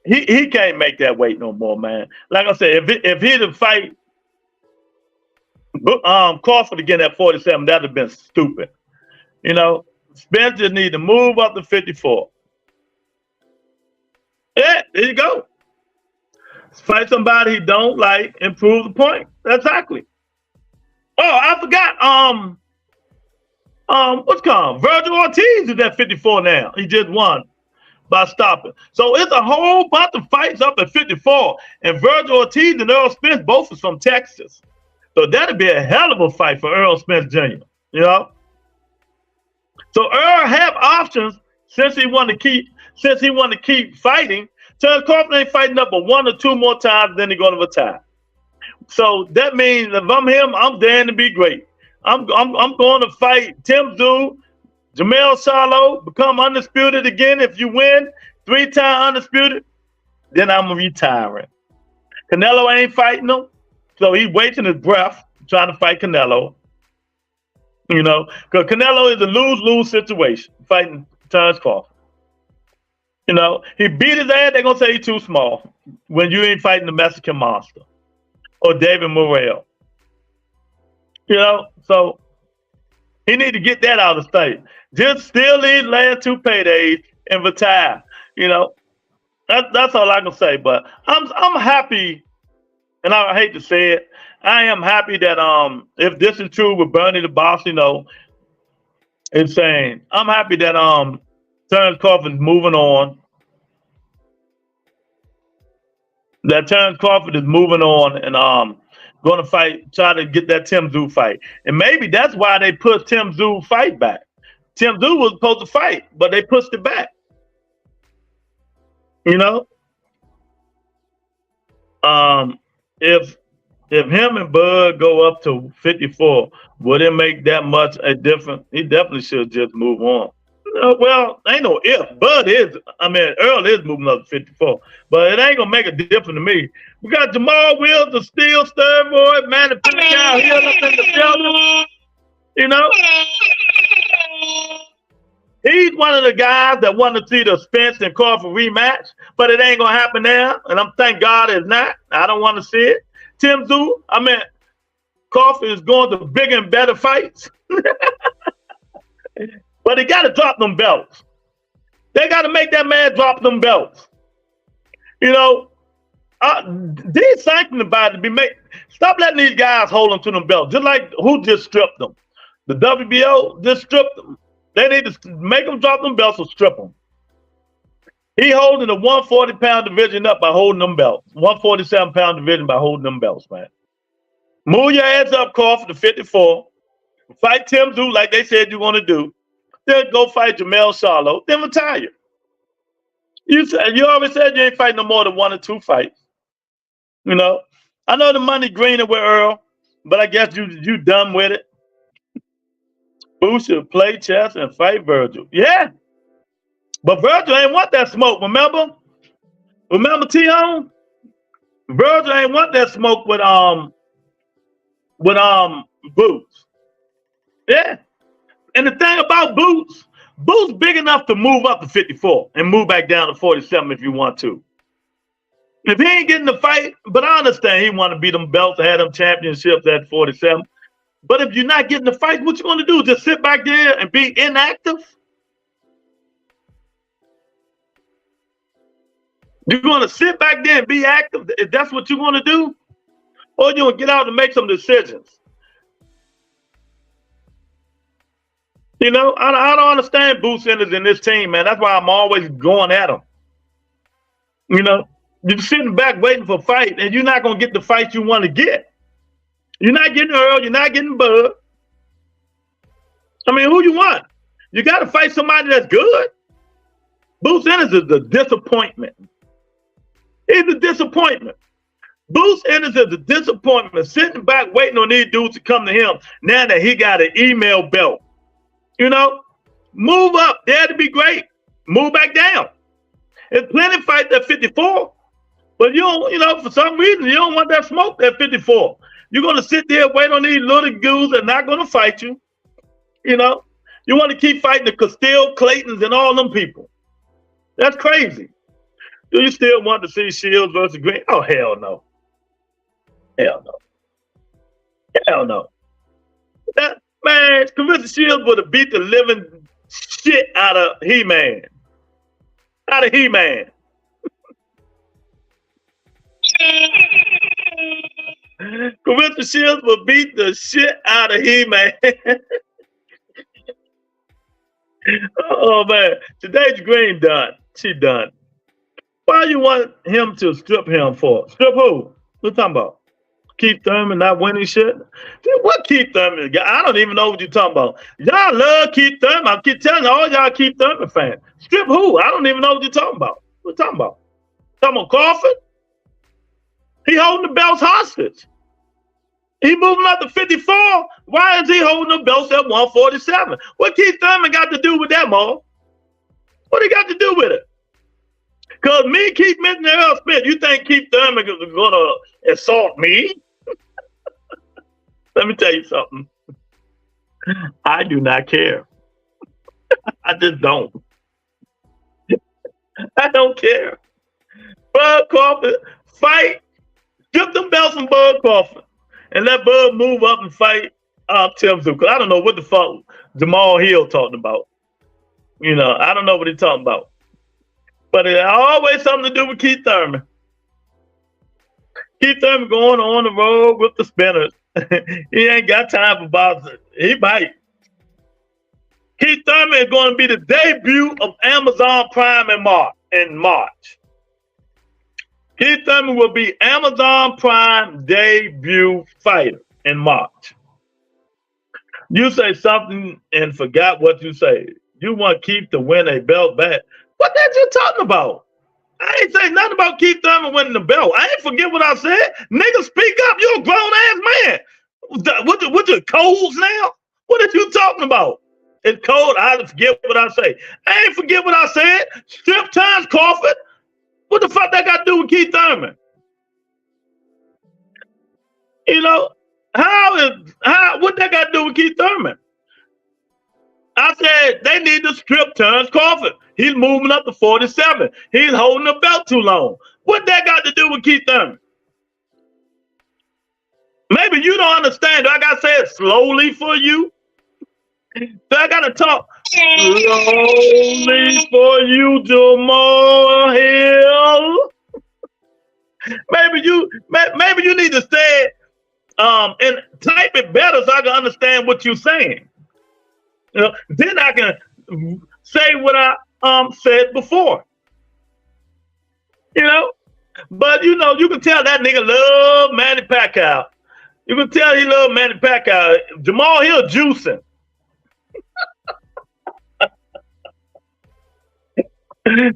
He can't make that weight no more, man. Like I said, if he'd have fight Crawford again at 47, that'd have been stupid. You know, Spence just need to move up to 54. Yeah, there you go. Fight somebody he don't like and prove the point. Exactly. Oh, I forgot. What's called? Virgil Ortiz is at 54 now. He just won by stopping. So it's a whole bunch of fights up at 54. And Virgil Ortiz and Errol Spence both is from Texas. So that'd be a hell of a fight for Errol Spence Jr. You know? So Errol have options since he want to keep fighting. Terence Crawford ain't fighting up but one or two more times, then he's going to retire. So that means if I'm him, I'm damned to be great. I'm going to fight Tsyzu, CHARLO, become undisputed again. If you win, 3-time undisputed, then I'm retiring. Canelo ain't fighting him, so he's wasting his breath trying to fight Canelo. You know, because Canelo is a lose-lose situation fighting Terence Crawford. You know, he beat his ass, they're going to say he's too small when you ain't fighting the Mexican monster or David Morrell. You know, so he need to get that out of state. Just steal these last two paydays and retire. You know, that's all I can say. But I'm happy, and I hate to say it, I am happy that if this is true with Bernie the Boss, you know, insane. I'm happy that Terence Crawford is moving on. That Terence Crawford is moving on and going to fight, try to get that Tsyzu fight. And maybe that's why they put Tsyzu fight back. Tsyzu was supposed to fight, but they pushed it back. You know? If him and Bud go up to 54, would it make that much a difference? He definitely should just move on. Well, ain't no if. Earl is moving up to 54, but it ain't gonna make a difference to me. We got Jamal Wills, the Steel Steroid, man, the guy here up in the building. You know, he's one of the guys that want to see the Spence and Crawford rematch, but it ain't gonna happen now. And I'm thank God it's not. I don't want to see it. Tsyzu, Crawford is going to bigger and better fights. But he got to drop them belts. They got to make that man drop them belts. You know, these sanctions about to be made. Stop letting these guys hold them to them belts. Just like who just stripped them. The WBO just stripped them. They need to make them drop them belts or strip them. He holding the 140-pound division up by holding them belts. 147-pound division by holding them belts, man. Move your ass up, Crawford, to 54. Fight Tsyzu like they said you want to do. Then go fight CHARLO. Then retire. You always said you ain't fighting no more than 1 or 2 fights. You know, I know the money greener with Earl, but I guess you done with it. Boots should play chess and fight Virgil. Yeah, but Virgil ain't want that smoke. Remember, T-On? Virgil ain't want that smoke with Boots. Yeah, and the thing about Boots big enough to move up to 54 and move back down to 47 if you want to. If he ain't getting the fight, but I understand he want to beat them belts and have them championships at 47. But if you're not getting the fight, what you going to do? Just sit back there and be inactive? You're going to sit back there and be active? If that's what you're going to do? Or you going to get out and make some decisions? You know, I don't understand Boots Sanders in this team, man. That's why I'm always going at him. You know, you're sitting back waiting for a fight, and you're not going to get the fight you want to get. You're not getting Earl. You're not getting Bud. I mean, who you want? You got to fight somebody that's good. Boots Sanders is a disappointment. He's a disappointment. Boots Sanders is a disappointment, sitting back waiting on these dudes to come to him now that he got an email belt. You know, move up. That'd be great. Move back down. There's plenty of fights at 54, but you don't, you know, for some reason, you don't want that smoke at 54. You're going to sit there and wait on these little goons that are not going to fight you. You know, you want to keep fighting the Castile, Claytons, and all them people. That's crazy. Do you still want to see Shields versus Green? Oh, hell no. Hell no. Hell no. That, man, Clarissa Shields would have beat the living shit out of He-Man. Out of He-Man. Clarissa Shields would beat the shit out of He-Man. Oh, man. Today's Green done. She done. Why you want him to strip him for? Strip who? What you talking about? Keith Thurman not winning shit? What Keith Thurman? I don't even know what you're talking about. Y'all love Keith Thurman. I keep telling you, all y'all Keith Thurman fans. Strip who? I don't even know what you're talking about. What you talking about? Talking about Crawford? He holding the belts hostage. He moving up to 54. Why is he holding the belts at 147? What Keith Thurman got to do with that, Mo? What he got to do with it? Because me keep mentioning Earl Smith. You think Keith Thurman is going to assault me? Let me tell you something. I do not care. I just don't. I don't care. Bud Crawford, fight. Strip them belts from Bud Crawford. And let Bud move up and fight Tsyzu. Because I don't know what the fuck Jamal Hill talking about. You know, I don't know what he's talking about. But it always something to do with Keith Thurman. Keith Thurman going on the road with the spinners. He ain't got time for boxing. He might. Keith Thurman is going to be the debut of Amazon Prime in March. Keith Thurman will be Amazon Prime debut fighter in March. You say something and forgot what you say. You want Keith to win a belt back. What that you talking about? I ain't say nothing about Keith Thurman winning the belt. I ain't forget what I said. Nigga, speak up. You're a grown-ass man. What you colds now? What are you talking about? It's cold. I forget what I say. I ain't forget what I said. Strip times, Crawford. What the fuck that got to do with Keith Thurman? You know, what that got to do with Keith Thurman? I said they need to strip Terence Crawford. He's moving up to 47. He's holding the belt too long. What that got to do with Keith Thurman? Maybe you don't understand. Do I got to say it slowly for you? So I got to talk slowly for you, Jamal Hill. Maybe you need to say it and type it better so I can understand what you're saying. You know, then I can say what I said before. You know, but you know, you can tell that nigga love Manny Pacquiao. You can tell he love Manny Pacquiao. Jamal Hill juicing.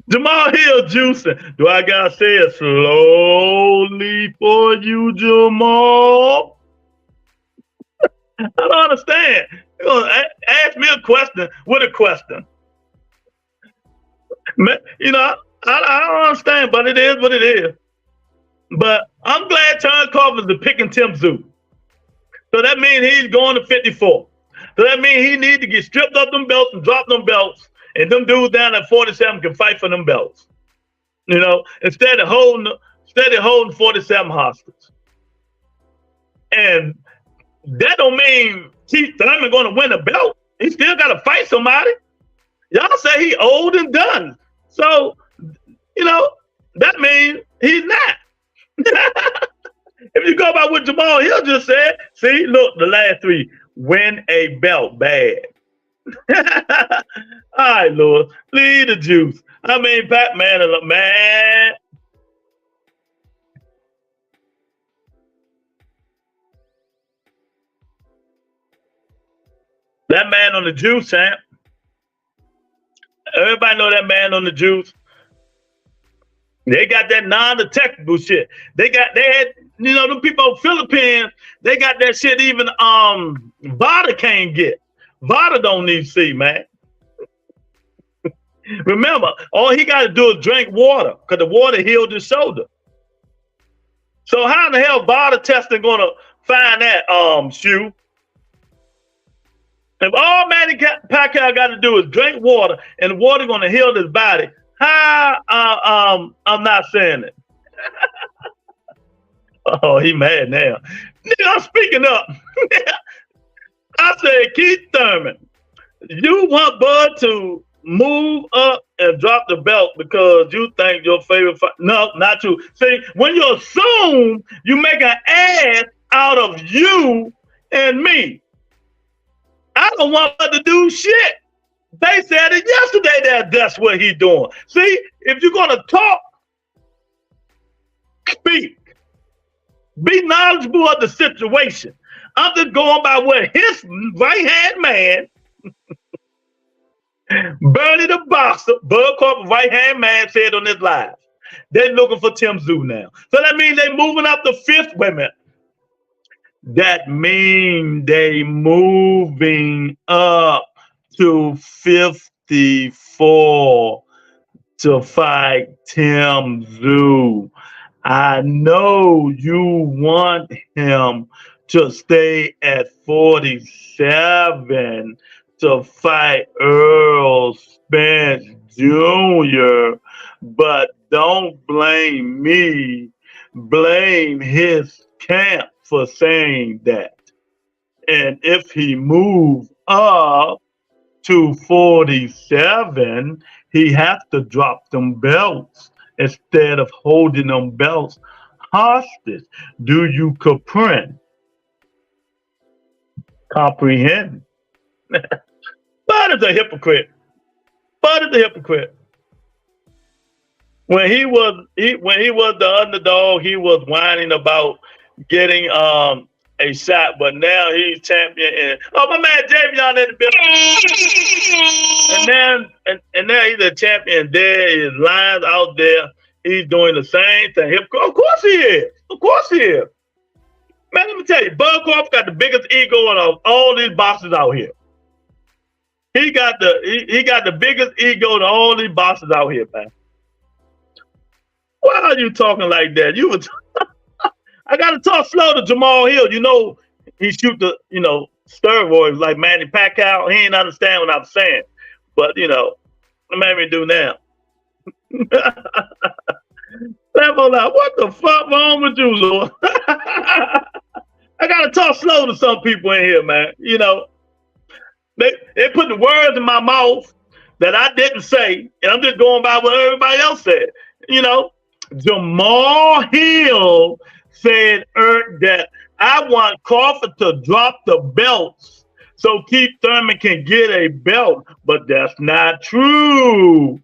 Jamal Hill juicing. Do I gotta say it slowly for you, Jamal? I don't understand. You gonna ask me a question with a question. You know, I don't understand, but it is what it is. But I'm glad Terence Crawford is picking Tsyzu. So that means he's going to 54. So that means he needs to get stripped of them belts and drop them belts, and them dudes down at 47 can fight for them belts. You know, instead of holding 47 hostage. And that don't mean Keith Thurman going to win a belt. He still got to fight somebody. Y'all say he old and done. So, you know, that means he's not. If you go by what Jamal Hill just said, see, look, the last three, win a belt bad. All right, Lord, leave the juice. I mean, Pac-Man, man. That man on the juice, champ. Everybody know that man on the juice. They got that non-detectable shit. They had, you know, them people in Philippines, they got that shit even Vada can't get. Vada don't need to see, man. Remember, all he got to do is drink water because the water healed his shoulder. So how in the hell Vada testing gonna find that shoe? If all Manny Pacquiao got to do is drink water and the water gonna heal his body, how I'm not saying it. Oh, he mad now. Nigga, I'm speaking up. I said, Keith Thurman, you want Bud to move up and drop the belt because you think your favorite fight. No, not true. See, when you assume, you make an ass out of you and me. I don't want Bud to do shit. They said it yesterday that that's what he's doing. See, if you're going to talk, speak. Be knowledgeable of the situation. I'm just going by what his right-hand man, Bernie the boxer, Bud Crawford right-hand man said on his live. They're looking for Tsyzu now. So that means they moving up the fifth women. That means they moving up to 54 to fight Tsyzu. I know you want him to stay at 47 to fight Earl Spence Jr., but don't blame me. Blame his camp for saying that. And if he moved up to 47, he has to drop them belts instead of holding them belts hostage. Do you comprehend? Comprehend? Bud is a hypocrite. Bud is a hypocrite. When he was the underdog, he was whining about getting a shot, but now he's champion. And my man Javion in the building. And now he's a champion. There is lines out there. He's doing the same thing. Of course he is. Of course he is. Man, let me tell you, Bud Crawford got the biggest ego of all these boxers out here. He got the biggest ego of all these boxers out here, man. Why are you talking like that? I gotta talk slow to Jamal Hill. You know, he shoot the, steroids like Manny Pacquiao. He ain't understand what I'm saying. But, what made me do now? What the fuck wrong with you, Lord? I gotta talk slow to some people in here, man. They put the words in my mouth that I didn't say, and I'm just going by what everybody else said. Jamal Hill said that I want Crawford to drop the belts so Keith Thurman can get a belt, but that's not true.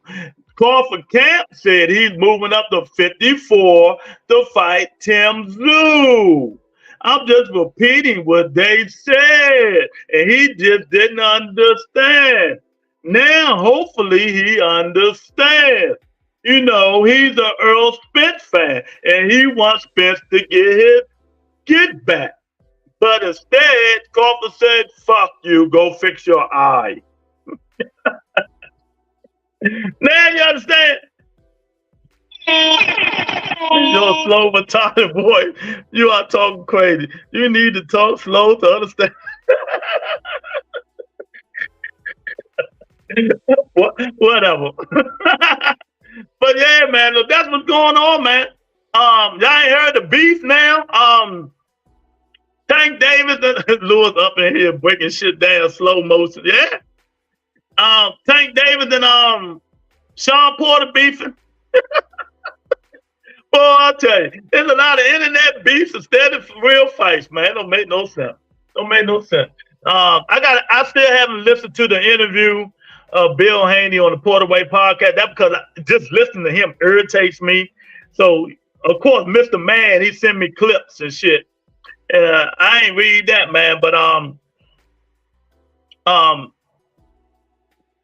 Crawford Camp said he's moving up to 54 to fight Tsyzu. I'm just repeating what they said, and he just didn't understand. Now, hopefully, he understands. You know, he's an Earl Spence fan, and he wants Spence to get his get back. But instead, Crawford said, fuck you, go fix your eye. Now you understand? You're slow retarded boy. You are talking crazy. You need to talk slow to understand. Whatever. But yeah, man, look, that's what's going on, man. Y'all ain't heard the beef now. Tank Davis and Lewis up in here breaking shit down slow motion. Yeah. Tank Davis and Sean Porter beefing. Boy, I'll tell you, there's a lot of internet beefs instead of real fights, man. It don't make no sense. Don't make no sense. I still haven't listened to the interview of Bill Haney on the Porter Way podcast. That's because just listening to him irritates me. So, of course, Mr. Man, he sent me clips and shit. I ain't read that, man. But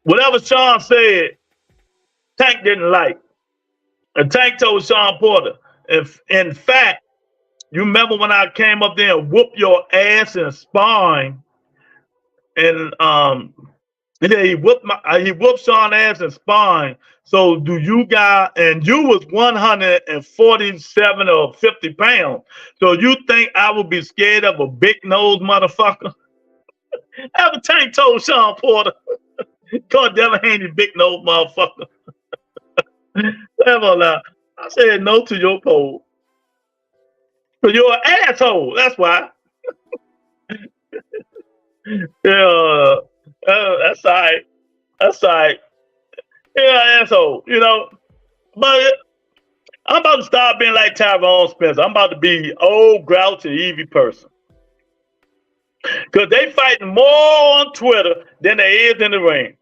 whatever Sean said, Tank didn't like. And Tank told Sean Porter, if in fact, you remember when I came up there and whooped your ass in spine, and yeah, he whooped Sean's ass in spine. So do you guys, and you was 147 or 50 pounds. So you think I would be scared of a big nose motherfucker? That's what Tank told Sean Porter. God damn it, ain't you big nose motherfucker. I said no to your poll. But you're an asshole. That's why. Yeah, that's all right. That's all right. Yeah, asshole. You know, but I'm about to start being like Tyrone Spencer. I'm about to be old, grouchy, Evie person. Because they fighting more on Twitter than they is in the ring.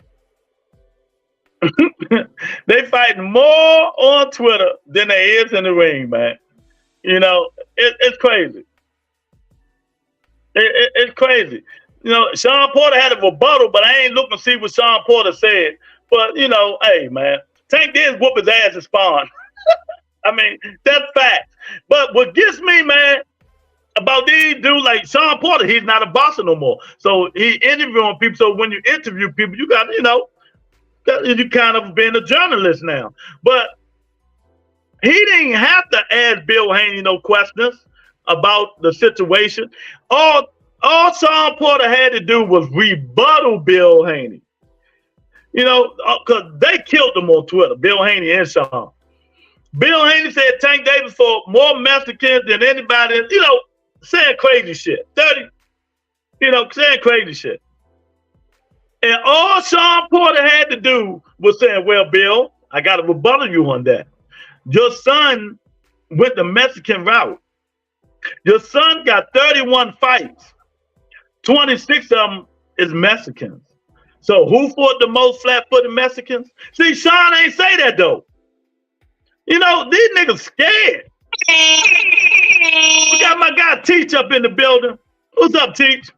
They fighting more on Twitter than they is in the ring, man. You know, it's crazy. It's crazy. You know, Sean Porter had a rebuttal, but I ain't looking to see what Sean Porter said. But, you know, hey, man, Tank did whoop his ass and spawn. I mean, that's fact. But what gets me, man, about these dudes like Sean Porter, he's not a boxer no more. So he interviewing people. So when you interview people, you got, you know, you kind of been a journalist now. But he didn't have to ask Bill Haney no questions about the situation. All Sean Porter had to do was rebuttal Bill Haney. You know, because they killed him on Twitter, Bill Haney and Sean. Bill Haney said Tank Davis for more Mexicans than anybody, you know, saying crazy shit. 30, you know, saying crazy shit. And all Sean Porter had to do was saying, well, Bill, I got to rebuttal you on that. Your son went the Mexican route. Your son got 31 fights. 26 of them is Mexicans. So who fought the most flat-footed Mexicans? See, Sean ain't say that, though. You know, these niggas scared. We got my guy Teach up in the building. What's up, Teach?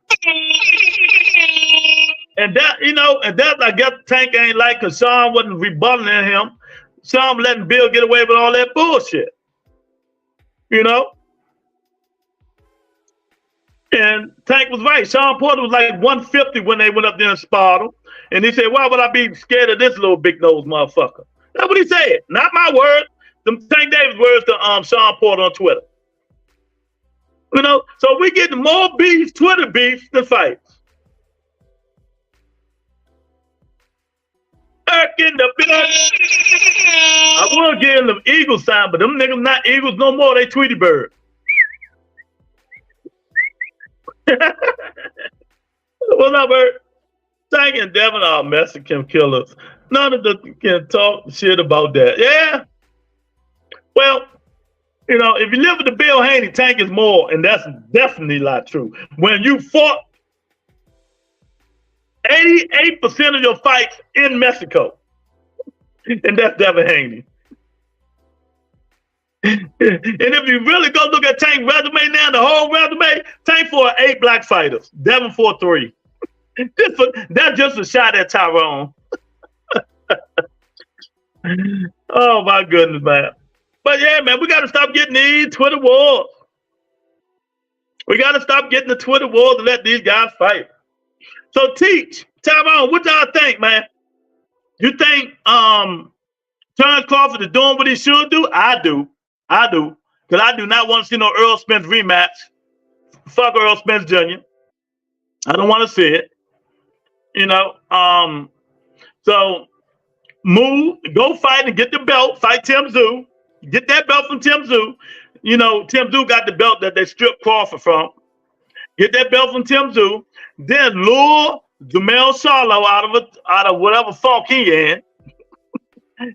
And that, you know, and that I guess Tank ain't like, because Sean wasn't rebutting him. Sean letting Bill get away with all that bullshit. You know? And Tank was right. Sean Porter was like 150 when they went up there and sparred him. And he said, why would I be scared of this little big nose motherfucker? That's what he said. Not my word. Them Tank Davis words to Sean Porter on Twitter. You know, so we getting more beef, Twitter beef, than fights. Back in the building. I will give them Eagle sign, but them niggas not Eagles no more. They Tweety Bird. What's up, Bert? Tank and Devin are Mexican killers. None of them can talk shit about that. Yeah. Well, you know, if you live with the Bill Haney, Tank is more, and that's definitely not true. When you fought 88% of your fights in Mexico. And that's Devin Haney. And if you really go look at Tank resume now, the whole resume, Tank for 8 black fighters, Devin for 3. That's just a shot at Tyrone. Oh my goodness, man. But yeah, man, we got to stop getting these Twitter wars. We got to stop getting the Twitter wars and let these guys fight. So teach, Tyrone, what y'all think, man? You think Terence Crawford is doing what he should do? I do. Because I do not want to see no Earl Spence rematch. Fuck Earl Spence Jr. I don't want to see it. You know, so move, go fight and get the belt, fight Tsyzu. Get that belt from Tsyzu. You know, Tsyzu got the belt that they stripped Crawford from. Get that belt from Tsyzu. Then lure CHARLO out of whatever funk he in.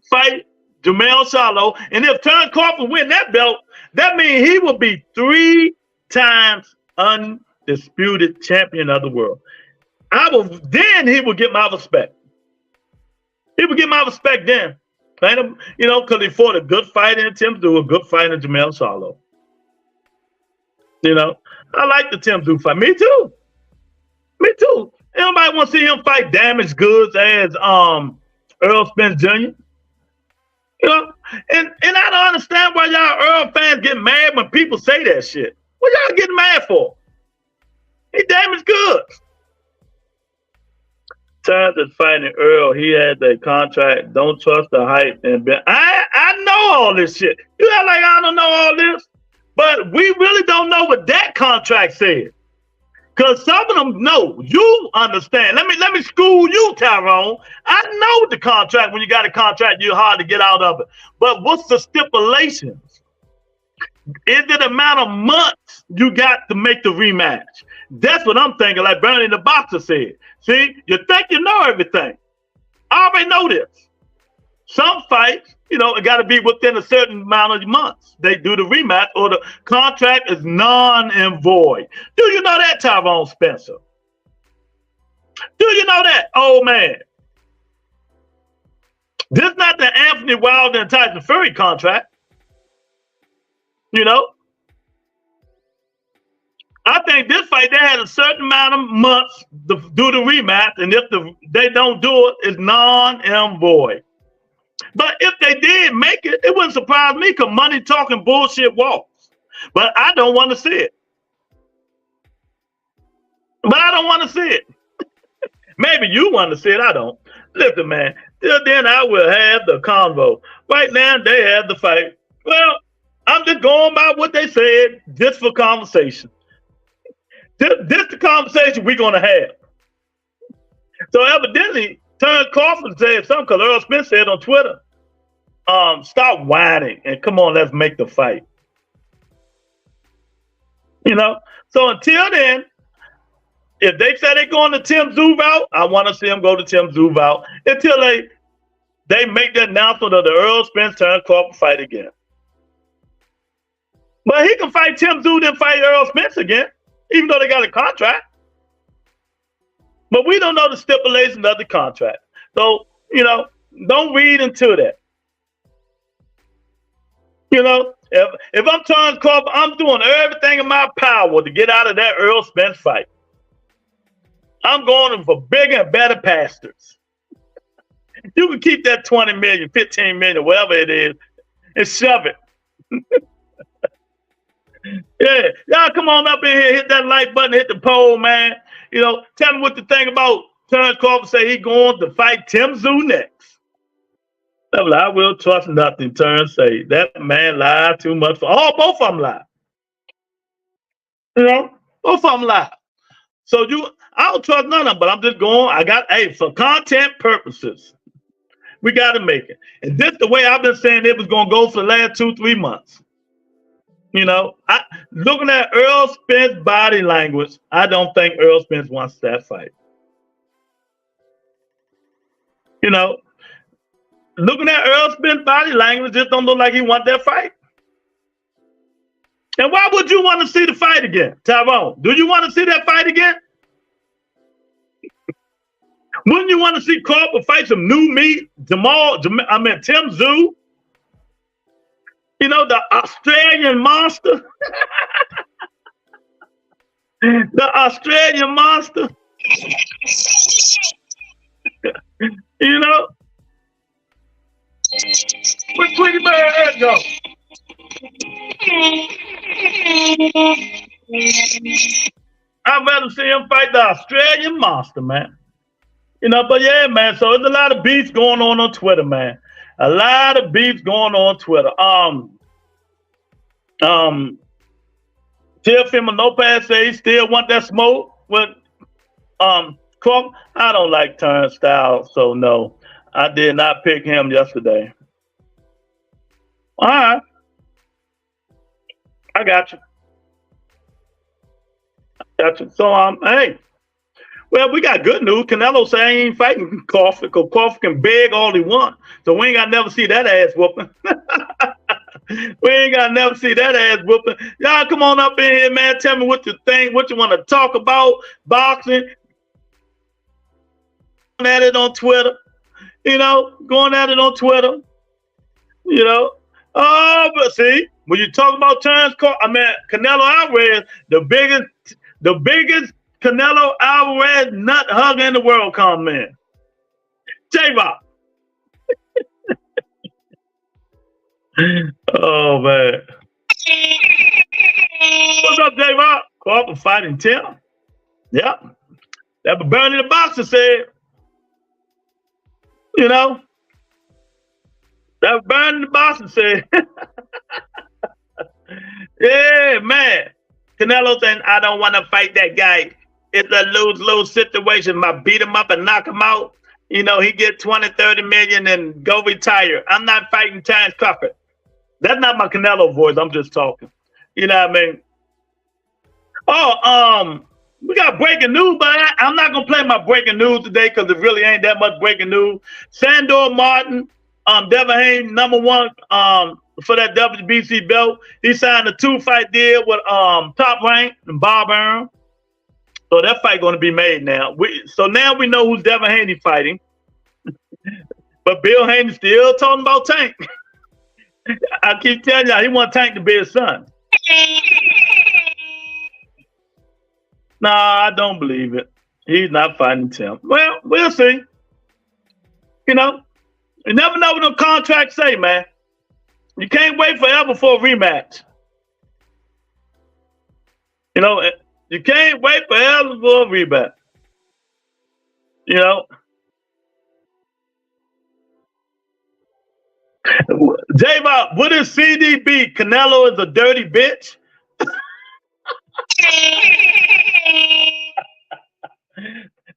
Fight CHARLO. And if Terence Crawford win that belt, that means he will be 3 times undisputed champion of the world. Then he will get my respect. He will get my respect then. You know, because he fought a good fight in Tsyzu, a good fight in CHARLO. You know, I like the Tsyzu fight. Me too. Anybody want to see him fight damaged goods as Earl Spence Jr.? You know, and I don't understand why y'all Earl fans get mad when people say that shit. What y'all getting mad for? He damaged goods. Terence is fighting Earl. He had the contract. Don't trust the hype. And I know all this shit. You act like I don't know all this, but we really don't know what that contract said. Cause some of them know. You understand. Let me school you, Tyrone. I know the contract. When you got a contract, you're hard to get out of it. But what's the stipulations? Is it the amount of months you got to make the rematch? That's what I'm thinking, like Bernie the boxer said. See, you think you know everything. I already know this. Some fights, you know, it got to be within a certain amount of months. They do the rematch or the contract is non and void. Do you know that, Tyrone Spencer? Do you know that, old man? This is not the Anthony Wilder and Tyson Fury contract. You know? I think this fight, they had a certain amount of months to do the rematch, and if they don't do it, it's non and void. But if they did make it, it wouldn't surprise me because money talking bullshit walks. But I don't want to see it. Maybe you want to see it. I don't. Listen, man. Till then, I will have the convo. Right now, they have the fight. Well, I'm just going by what they said, just for conversation. This the conversation we're going to have. So evidently, Terence Crawford said something because Earl Spence said on Twitter, stop whining and come on, let's make the fight. You know? So until then, if they say they're going to Tsyzu route, I want to see them go to Tsyzu route until they make the announcement of the Earl Spence Terence Crawford fight again. But he can fight Tsyzu, then fight Earl Spence again, even though they got a contract. But we don't know the stipulations of the contract. So, you know, don't read into that. You know, if I'm Terence Crawford, I'm doing everything in my power to get out of that Earl Spence fight. I'm going for bigger and better pastors. You can keep that 20 million, 15 million, whatever it is, and shove it. Yeah, y'all come on up in here, hit that like button, hit the poll, man. You know, tell me what you think about Terence Crawford say he going to fight Tsyzu next. I will trust nothing, Terence say. That man lied too much. Both of them lie. You know, both of them lie. So I don't trust none of them, but I'm just going, for content purposes, we got to make it. And this the way I've been saying it was going to go for the last 2-3 months. You know, looking at Earl Spence's body language, I don't think Earl Spence wants that fight. You know, looking at Earl Spence's body language, just don't look like he wants that fight. And why would you want to see the fight again, Tyrone? Do you want to see that fight again? Wouldn't you want to see Crawford fight some new meat? Tsyzu? You know, the Australian monster? The Australian monster? You know? Where Tweety Bird go? I'd rather see him fight the Australian monster, man. You know, but yeah, man. So there's a lot of beefs going on Twitter, man. A lot of beefs going on Twitter. Teofimo Lopez say he still want that smoke with Crawford. I don't like Terence style, so no, I did not pick him yesterday. All right, I got you. So hey. Well, we got good news. Canelo say he ain't fighting Crawford because Crawford can beg all he want. So we ain't got to never see that ass whooping. We ain't got to never see that ass whooping. Y'all come on up in here, man. Tell me what you think, what you want to talk about. Boxing. Going at it on Twitter. You know, going at it on Twitter. You know. Oh, but see, when you talk about Terence, Canelo Alvarez, the biggest Canelo Alvarez nut hugger in the world come in. J-Rock. Oh, man. What's up, J-Rock? Crawford fighting Tim. Yep. That was Bernie the Boxer said. You know? That was Bernie the Boxer said. Yeah, man. Canelo saying, I don't want to fight that guy. It's a lose-lose situation. I beat him up and knock him out. You know, he get 20, 30 million and go retire. I'm not fighting Terence Crawford. That's not my Canelo voice. I'm just talking. You know what I mean? Oh, we got breaking news, but I'm not going to play my breaking news today because it really ain't that much breaking news. Sandor Martin, Devin Haney, #1 for that WBC belt. He signed a 2-fight deal with Top Rank and Bob Arum. So that fight going to be made now. So now we know who's Devin Haney fighting. But Bill Haney still talking about Tank. I keep telling y'all, he want Tank to be his son. Nah, I don't believe it. He's not fighting Tim. Well, we'll see. You know, you never know what the contracts say, man. You can't wait forever for a rematch. You know, you can't wait forever for a rematch. You know. J-Rock, what is CDB? Canelo is a dirty bitch?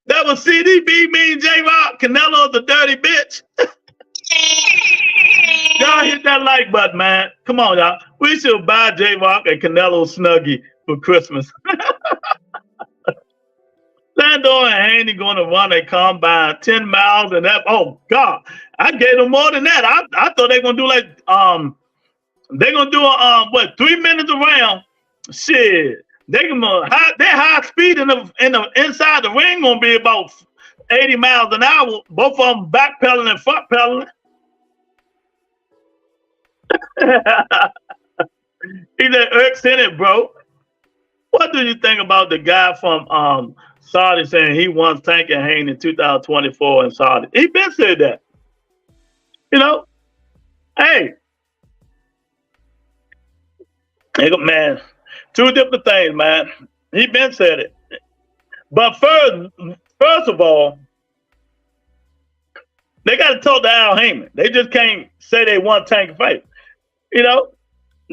That was CDB mean, J-Rock. Canelo is a dirty bitch. Y'all hit that like button, man. Come on, y'all. We should buy J-Rock a Canelo Snuggie for Christmas. Sandor and Haney going to run a combine 10 miles and that. Oh God, I gave them more than that. I thought they were gonna do like they're gonna do a 3 minutes around. Shit, their high speed in the inside the ring gonna be about 80 miles an hour. Both of them backpedaling and front pedaling. He's an Eric's in it, bro. What do you think about the guy from Saudi saying he wants Tank and Haney in 2024 in Saudi? He been said that. You know? Hey, man, two different things, man. He been said it. But first of all, they got to talk to Al Heyman. They just can't say they want Tank to fight. You know?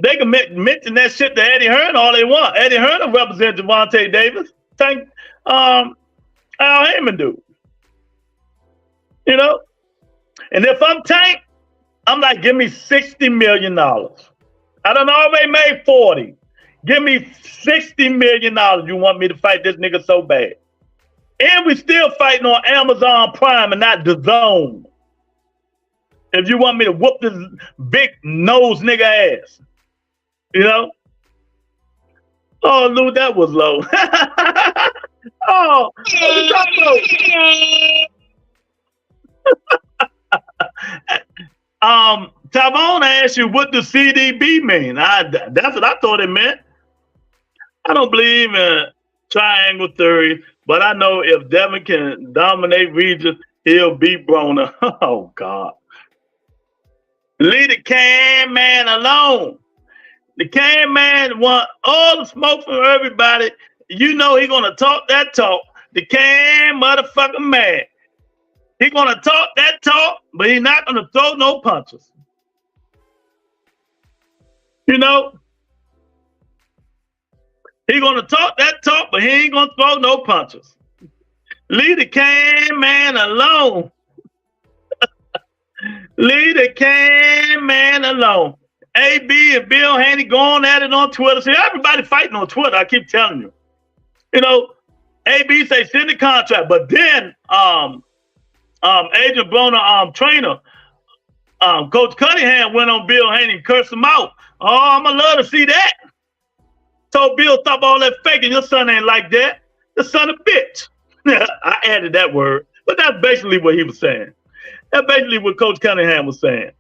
They can mention that shit to Eddie Hearn all they want. Eddie Hearn will represent Gervonta Davis. Tank, Al Heyman do. You know? And if I'm Tank, I'm like, give me $60 million. I done already made 40. Give me $60 million. You want me to fight this nigga so bad. And we still fighting on Amazon Prime and not DAZN. If you want me to whoop this big nose nigga ass. You know? Oh, Lou, that was low. Oh, Tavon asked you what does CDB mean. That's what I thought it meant. I don't believe in triangle theory, but I know if Devin can dominate regions, he'll beat Broner. Oh God. Leave the can man alone. The can man want all the smoke from everybody. You know he gonna talk that talk. The can motherfucking man. He gonna talk that talk, but he's not gonna throw no punches. You know? He gonna talk that talk, but he ain't gonna throw no punches. Leave the can man alone. Leave the can man alone. AB and Bill Haney going at it on Twitter. See, everybody fighting on Twitter. I keep telling you. You know, AB say send the contract, but then Agent Broner trainer Coach Cunningham went on Bill Haney and cursed him out. Oh, I'ma love to see that. Told Bill, stop all that faking. Your son ain't like that. The son of a bitch. I added that word, but that's basically what he was saying. That's basically what Coach Cunningham was saying.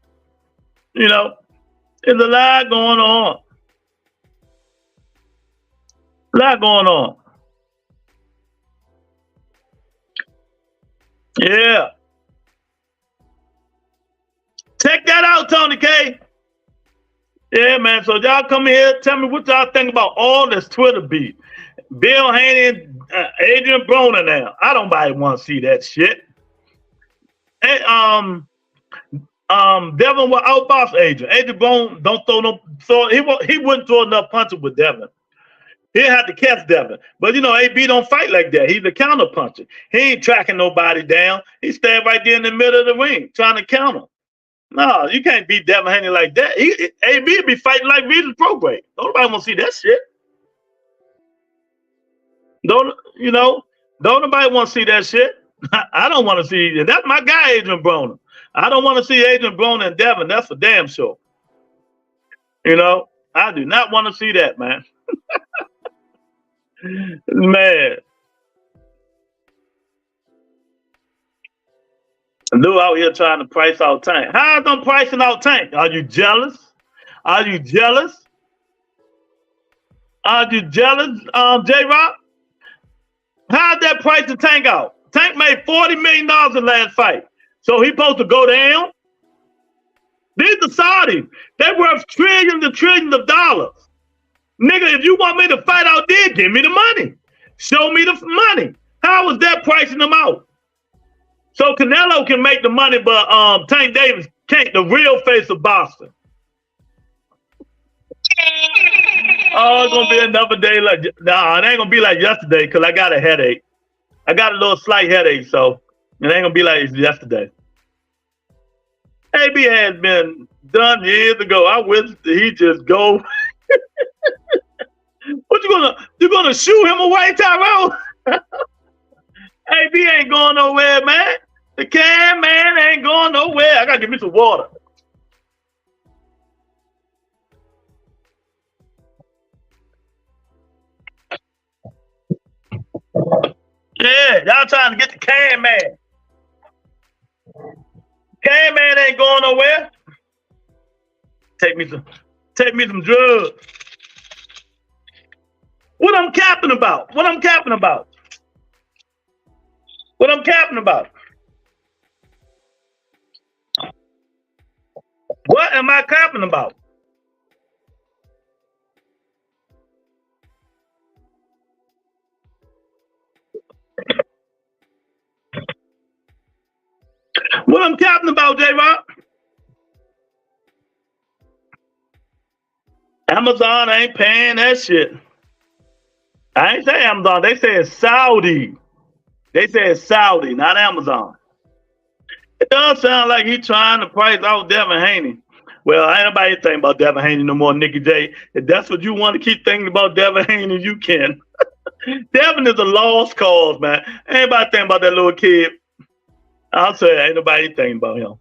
You know, there's a lot going on. A lot going on. Yeah. Check that out, Tony K. Yeah, man. So y'all come here, tell me what y'all think about all this Twitter beef. Bill Haney and Adrian Broner now. I don't want to see that shit. Hey, Devin will outbox Adrian. Adrian Broner don't throw no. So he wouldn't throw enough punches with Devin. He'll have to catch Devin. But you know, AB don't fight like that. He's a counter puncher. He ain't tracking nobody down. He stand right there in the middle of the ring trying to counter. No, you can't beat Devin Haney like that. AB be fighting like Regis Prograde. Nobody want to see that shit. Don't nobody want to see that shit. I don't want to see. That's my guy, Adrian Broner. I don't want to see Adrian Broner and Devin. That's for damn sure. You know, I do not want to see that, man. Man. Dude out here trying to price out Tank. How is them pricing out Tank? Are you jealous? Are you jealous? Are you jealous, J-Rock? How'd that price the Tank out? Tank made $40 million in last fight. So he supposed to go down? These are Saudis. They're worth trillions and trillions of dollars. Nigga, if you want me to fight out there, give me the money. Show me the money. How was that pricing them out? So Canelo can make the money, but Tank Davis can't, the real face of Boston. Oh, it's gonna be another day like nah, it ain't gonna be like yesterday because I got a headache. I got a little slight headache, so it ain't gonna be like yesterday. AB has been done years ago. I wish he just go. What you gonna shoot him away, Tyrone? AB ain't going nowhere, man. The can man ain't going nowhere. I gotta give me some water. Yeah, y'all trying to get the can man. Can man ain't going nowhere. Take me some drugs. What I'm capping about? What I'm capping about? What I'm capping about? What am I capping about? What I'm capping about, J-Rock? Amazon ain't paying that shit. I ain't say Amazon. They say it's Saudi. They say it's Saudi, not Amazon. It does sound like he's trying to price out Devin Haney. Well, ain't nobody thinking about Devin Haney no more, Nikki J. If that's what you want to keep thinking about Devin Haney, you can. Devin is a lost cause, man. Ain't nobody thinking about that little kid. I'll say ain't nobody thinking about him.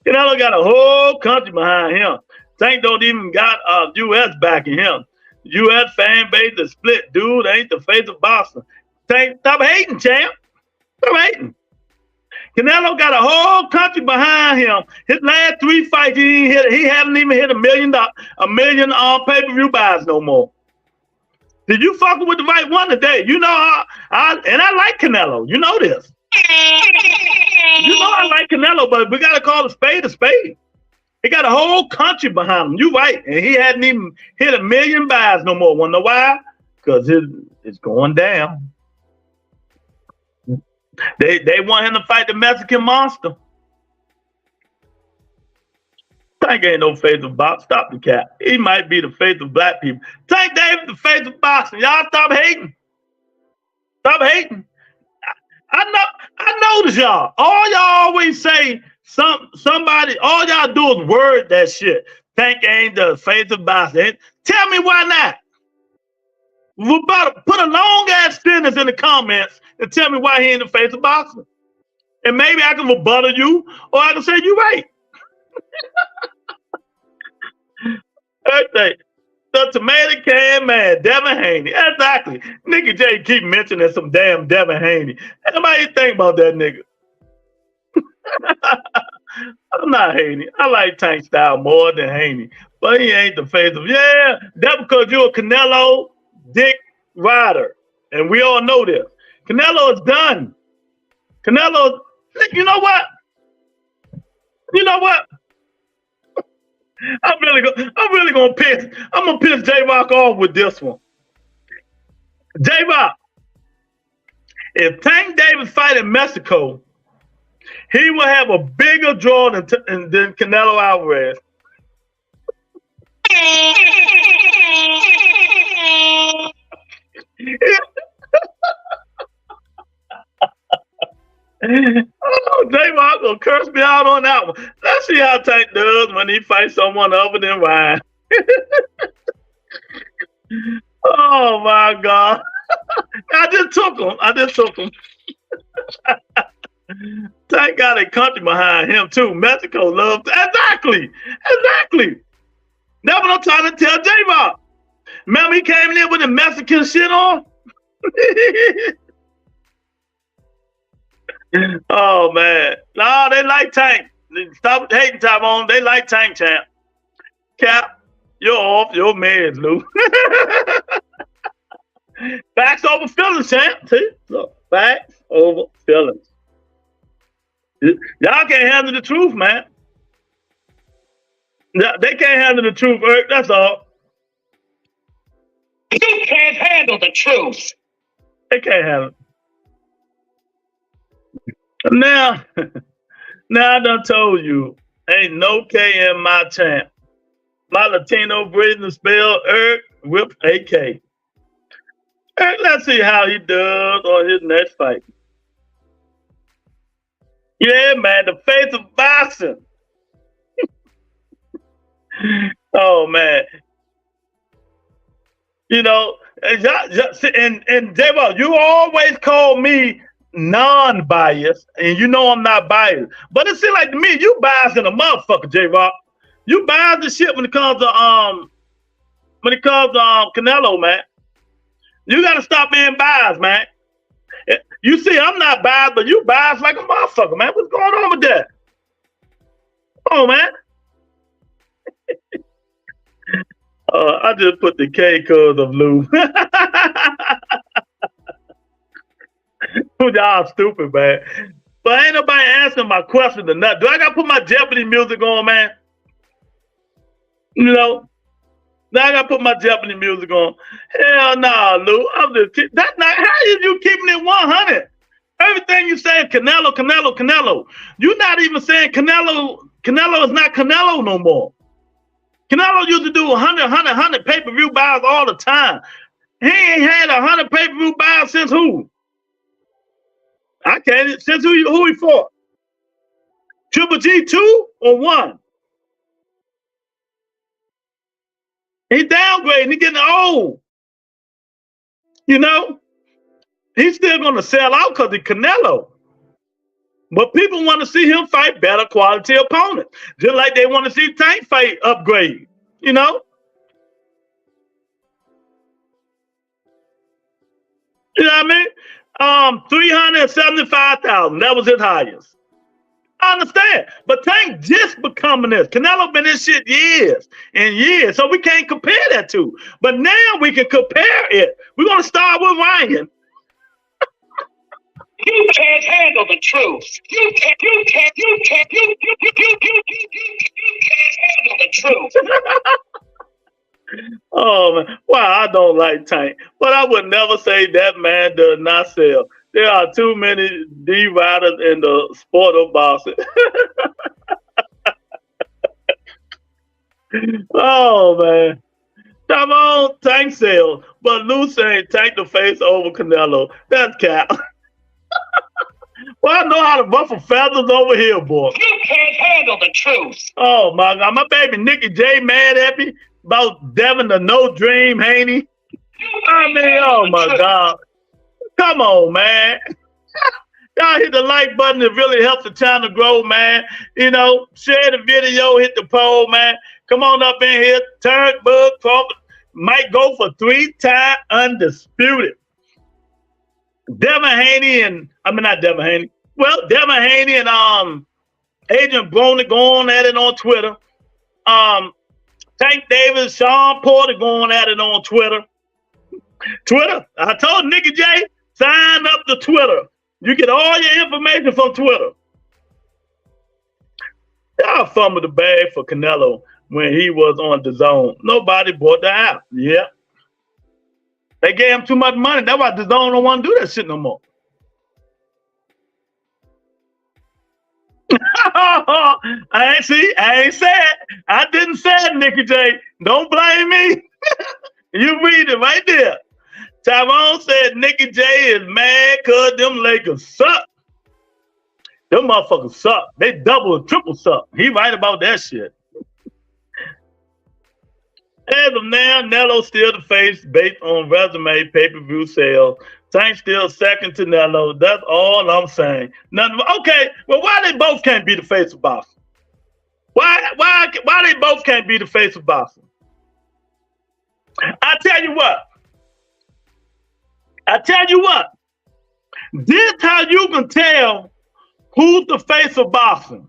You know, got a whole country behind him. Tank don't even got U.S. backing him. U.S. fan base is split. Dude ain't the face of Boston. Tank, stop hating, champ. Stop hating. Canelo got a whole country behind him. His last 3 fights, he hasn't even hit $1 million pay-per-view buys no more. Did you fucking with the right one today? You know I like Canelo. You know this. You know I like Canelo, but we gotta call a spade a spade. He got a whole country behind him. You right, and he hadn't even hit $1 million buys no more. Wanna know why? Because it's going down. They want him to fight the Mexican monster. Tank ain't no face of boxing. Stop the cat. He might be the face of black people. Tank Davis the face of boxing. Y'all stop hating. Stop hating. I notice y'all. All y'all always say somebody. All y'all do is word that shit. Tank ain't the face of boxing. Tell me why not. Put a long ass sentence in the comments and tell me why he ain't the face of boxing. And maybe I can rebuttal you, or I can say you right. Okay. The tomato can man, Devin Haney. Exactly. Nigga J keep mentioning some damn Devin Haney. Anybody think about that nigga? I'm not Haney. I like Tank style more than Haney. But he ain't the face of, yeah, that's because you're a Canelo dick rider. And we all know this. Canelo is done. Canelo, you know what? You know what? I'm really gonna piss. I'm gonna piss J-Rock off with this one. J-Rock, if Tank Davis fight in Mexico, he will have a bigger draw than Canelo Alvarez. Oh, J-Rock will curse me out on that one. Let's see how Tank does when he fights someone other than Ryan. Oh my God. I just took him. Tank got a country behind him too. Mexico loves exactly. That's what I'm trying to tell J-Rock. Remember he came in there with the Mexican shit on? Oh man. No, they like Tank. Stop hating Tyrone. They like Tank, champ. Cap, you're off your meds, Lou. Facts over feelings, champ. See? Look, facts over feelings. Y'all can't handle the truth, man. They can't handle the truth, Eric. That's all. You can't handle the truth. They can't handle it. Now I done told you, ain't no K in my champ. My Latino breathing spell, Eric Whip AK. Eric, let's see how he does on his next fight. Yeah, man, the face of boxing. Oh man. You know, and J-Rock, you always call me non-biased, and you know I'm not biased. But it seems like to me, you biased in a motherfucker, J-Rock. You biased the shit when it comes to Canelo, man. You gotta stop being biased, man. You see, I'm not biased, but you biased like a motherfucker, man. What's going on with that? Oh, man. I just put the K cause of Lou. Y'all stupid, man. But ain't nobody answering my question or nothing. Do I gotta put my Jeopardy music on, man? You know? Now I gotta put my Jeopardy music on. Hell nah, Lou. That's not how you keeping it 100. Everything you say, Canelo. You're not even saying Canelo is not Canelo no more. Canelo used to do 100 pay-per-view buys all the time. He ain't had 100 pay-per-view buys since who? I can't. Since who he fought? Triple G 2 or 1? He downgrading. He getting old. You know? He's still going to sell out because of Canelo. But people want to see him fight better quality opponents. Just like they want to see Tank fight upgrade. You know? You know what I mean? 375,000. That was his highest. I understand, but Tank just becoming this. Canelo been in shit years and years, so we can't compare that to. But now we can compare it. We're gonna start with Ryan. You can't handle the truth. You can't handle the truth. Oh man, wow, I don't like Tank, but I would never say that man does not sell. There are too many D riders in the sport of boxing. Oh man, come on, Tank sales, but Lou saying Tank the face over Canelo. That's cap. Well, I know how to ruffle feathers over here, boy. You can't handle the truth. Oh my God, my baby Nikki J mad at me about Devin the No Dream Haney. I mean, oh my God. Come on, man. Y'all hit the like button. It really helps the channel grow, man. You know, share the video, hit the poll, man. Come on up in here. Terence Crawford might go for 3-time undisputed. Devin Haney and, I mean, not Devin Haney. Well, Devin Haney and Adrian Broner going at it on Twitter. Tank Davis, Sean Porter going at it on Twitter. Twitter. I told Nikki J, sign up to Twitter. You get all your information from Twitter. Y'all fumbled the bag for Canelo when he was on the zone. Nobody bought the app. Yeah. They gave him too much money. That's why the zone don't want to do that shit no more. I ain't said. I didn't say it, Nikki J. Don't blame me. You read it right there. Tyrone said Nikki J is mad because them Lakers suck. Them motherfuckers suck. They double and triple suck. He right about that shit. As of now, Nello still the face based on resume, pay-per-view sales. Tank still second to Nello. That's all I'm saying. Nothing. Okay, well, why they both can't be the face of boxing? Why they both can't be the face of boxing? I tell you what. This how you can tell who's the face of boxing,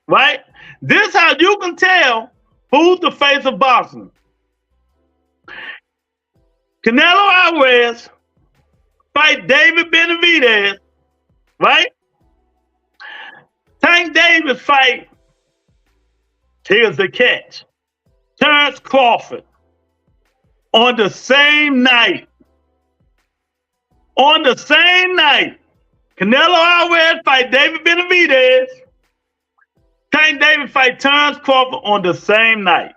right? This how you can tell who's the face of boxing. Canelo Alvarez fight David Benavidez, right? Tank Davis fight, here's the catch, Terence Crawford on the same night. On the same night, Canelo Alvarez fight David Benavidez. Tank Davis fight Terence Crawford on the same night.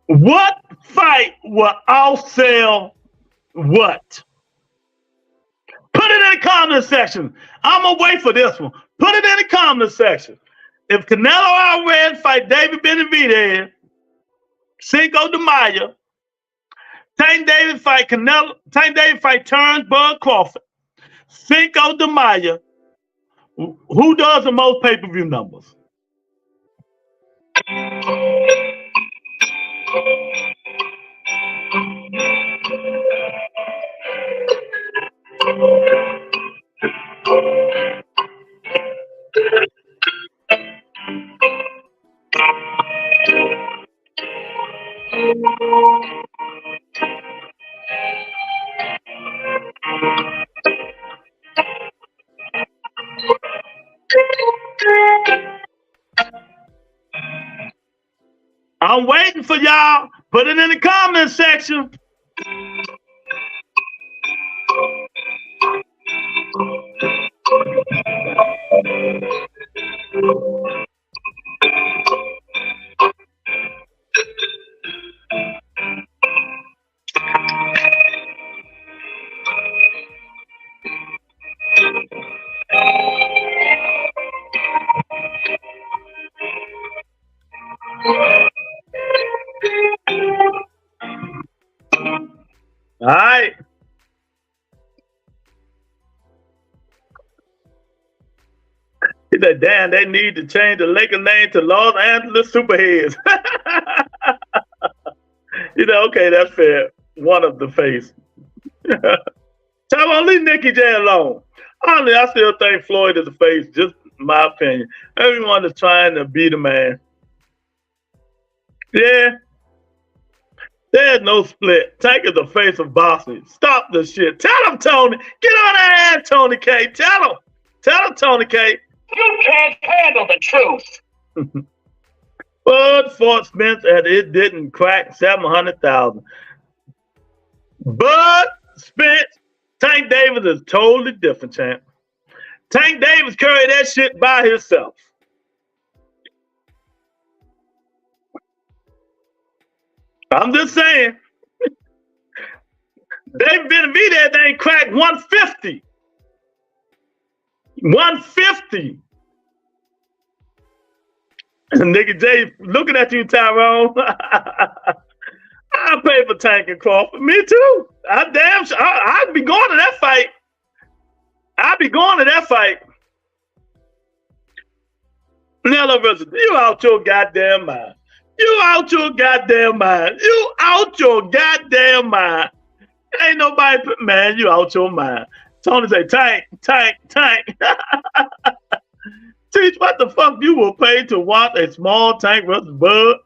What fight will outsell what? Put it in the comment section. I'm gonna wait for this one. Put it in the comment section. If Canelo Alvarez fight David Benavidez, Cinco de Mayo, Tank Davis fight Terence Bud Crawford, Cinco de Mayo, who does the most pay-per-view numbers? I'm waiting for y'all. Put it in the comment section. All right. He said, damn, they need to change the Laker name to Los Angeles Superheads. You know, okay, that's fair. One of the face. Tell me, leave Nikki J alone. Honestly, I still think Floyd is a face, just my opinion. Everyone is trying to be the man. Yeah. There's no split. Tank is the face of boxing. Stop the shit. Tell him, Tony. Get on that ass, Tony K. Tell him. Tell him, Tony K. You can't handle the truth. Bud fought Spence and it didn't crack 700,000. Bud Spence, Tank Davis is totally different, champ. Tank Davis carried that shit by himself. I'm just saying. David Benavidez ain't cracked 150. 150. Nigga J looking at you, Tyrone. I pay for Tank and Crawford. Me too. I'd be going to that fight. I'd be going to that fight. Nello versus you out your goddamn mind. You out your goddamn mind. You out your goddamn mind. Ain't nobody, man, you out your mind. Tony say, Tank. Teach what the fuck you will pay to watch a small Tank versus Bud.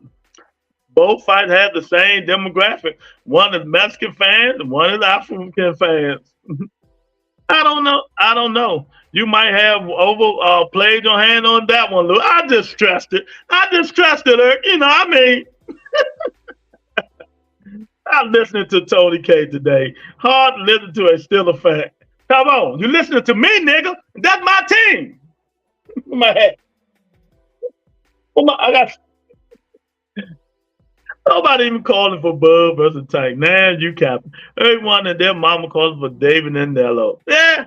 Both fights have the same demographic. One is Mexican fans and one is African fans. I don't know. You might have played your hand on that one, Lou. I just stressed it, Eric. You know what I mean? I'm listening to Tony K today. Hard to listen to a still a fact. Come on. You listening to me, nigga. That's my team. My hat. I got nobody even calling for Bud versus Tank. Now you captain. Everyone and their mama calling for David and Nello. Yeah.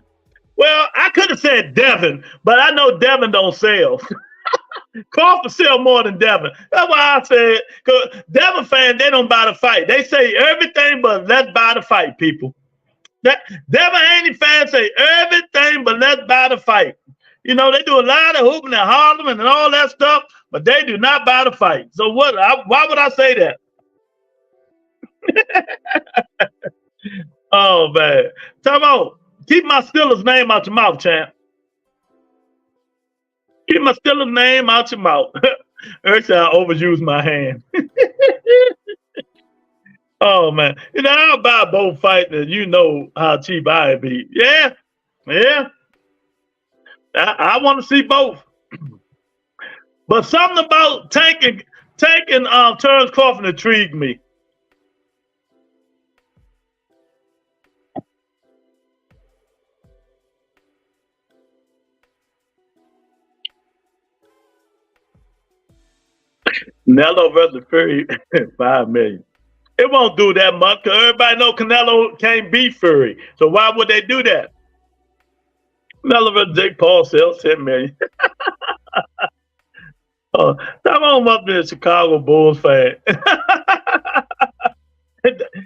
Well, I could have said Devin, but I know Devin don't sell. Crawford sell more than Devin. That's why I said, because Devin fans, they don't buy the fight. They say everything but let's buy the fight, people. Devin Haney fans say everything but let's buy the fight. You know, they do a lot of hooping and hollering and all that stuff, but they do not buy the fight. So why would I say that? Oh, man. Come on. Keep my Steelers name out your mouth, champ. Keep my Steelers name out your mouth. Eric said I overused my hand. Oh, man. You know, I'll buy both fights and you know how cheap I'd be. Yeah. I want to see both. But something about taking Terence Crawford intrigued me. Canelo versus Fury, 5 million. It won't do that much because everybody know Canelo can't beat Fury. So why would they do that? Canelo versus Jake Paul sells 10 million. That must be a Chicago Bulls fan.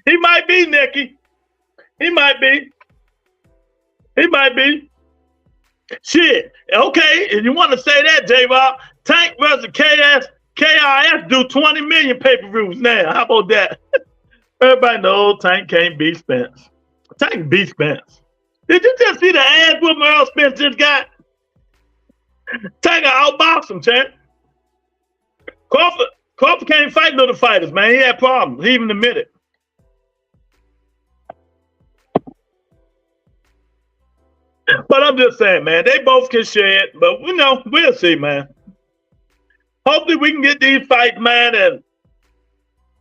He might be, Nicky. He might be. Shit. Okay, if you want to say that, J-Rob, Tank versus KRS do 20 million pay-per-views now. How about that? Everybody knows Tank can't beat Spence. Tank beat Spence. Did you just see the ass whooping Earl Spence just got? Tank outboxed him, champ. Crawford can't fight little fighters, man. He had problems. He even admitted. But I'm just saying, man, they both can share it. But you know, we'll see, man. Hopefully we can get these fights, man. And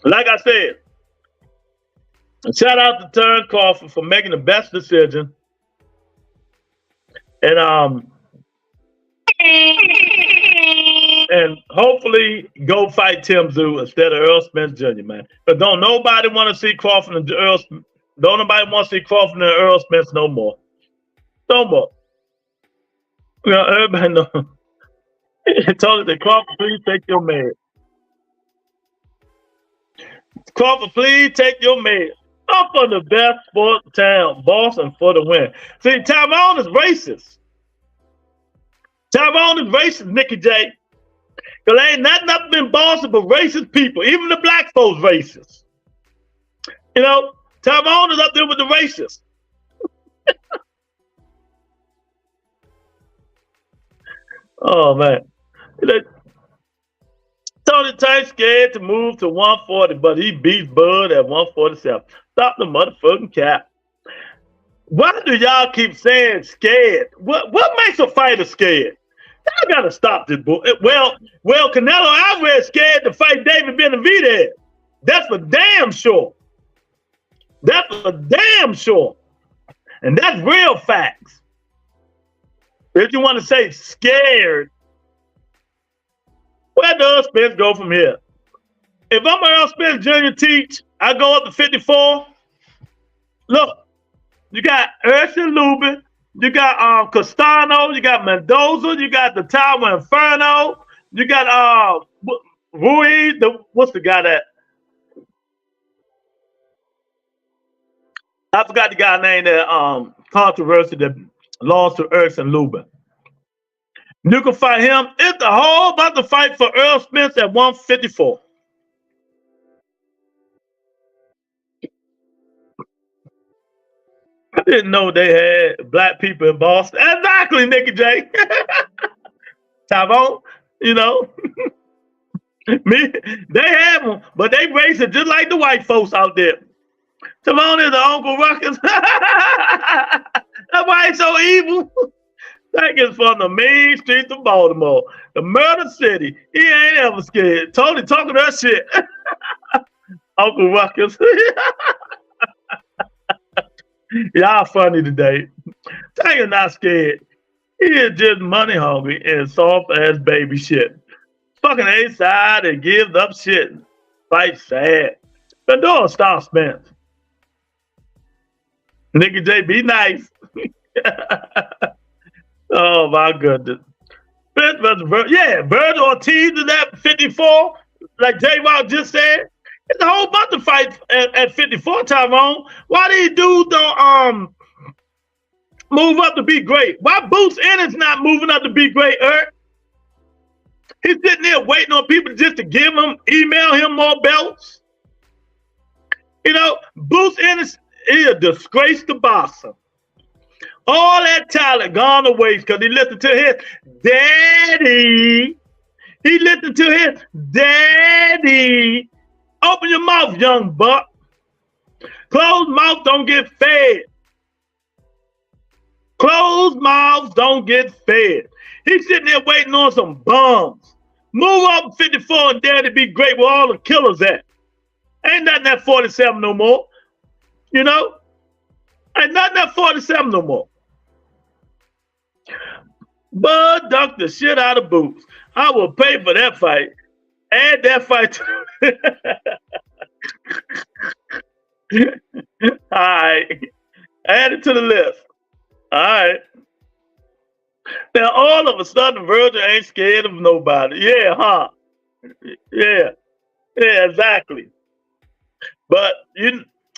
like I said, shout out to Terence Crawford for making the best decision. And hopefully go fight Tsyzu instead of Earl Spence Jr., man. But don't nobody want to see Crawford and Earl. Don't nobody want to see Crawford and Earl Spence no more. No more. You know, everybody know. I told her that Crawford, please take your meds. Crawford, please take your meds. I'm for the best sports town, Boston, for the win. See, Tyrone is racist. Tyrone is racist, Nicky J. Because there ain't nothing in Boston but racist people. Even the black folks racist. You know, Tyrone is up there with the racists. Oh man. Tony Tank scared to move to 140, but he beats Bud at 147. Stop the motherfucking cap. Why do y'all keep saying scared? What makes a fighter scared? Y'all gotta stop this bull. Well, Canelo Alvarez scared to fight David Benavidez. That's for damn sure. That's for damn sure. And that's real facts. If you want to say scared, where does Spence go from here? If I'm Earl Spence Jr. teach, I go up to 54. Look, you got Erson Lubin, you got Castano, you got Mendoza, you got the Tower Inferno, you got Ruiz, what's the guy that? I forgot the guy named that controversy that lost to Erson Lubin. You can fight him. It's the whole about to fight for Earl Spence at 154. I didn't know they had black people in Boston. Exactly, Nicky J. Tavon, you know. Me, they have them, but they racing just like the white folks out there. Tavon is the Uncle Ruckus. That's why he's so evil. That is from the main streets of Baltimore, the murder city. He ain't ever scared. Tony talking that shit. Uncle Ruckus. Y'all funny today. Tank is not scared. He is just money hungry and soft ass baby shit. Fucking A-side and gives up shit. Fight sad. But don't stop Spence. Nicky J, be nice. Oh my goodness. Spence versus Virgil Ortiz is at 54, like J-Rock just said. It's a whole bunch of fights at 54, Tyrone. Why these dudes don't move up to be great? Why Boots Ennis not moving up to be great, Eric? He's sitting there waiting on people just to email him more belts. You know, Boots Ennis is a disgrace to boxing. All that talent gone to waste because he listened to his daddy. He listened to his daddy. Open your mouth, young buck. Closed mouth don't get fed. Closed mouths don't get fed. He's sitting there waiting on some bums. Move up 54 and dare to be great where all the killers at. Ain't nothing at 47 no more. You know? Ain't nothing at 47 no more. Bud ducked the shit out of Boots. I will pay for that fight. Add that fight to all right. Add it to the list. All right. Now all of a sudden Virgil ain't scared of nobody. Yeah, huh? Yeah. Yeah, exactly. But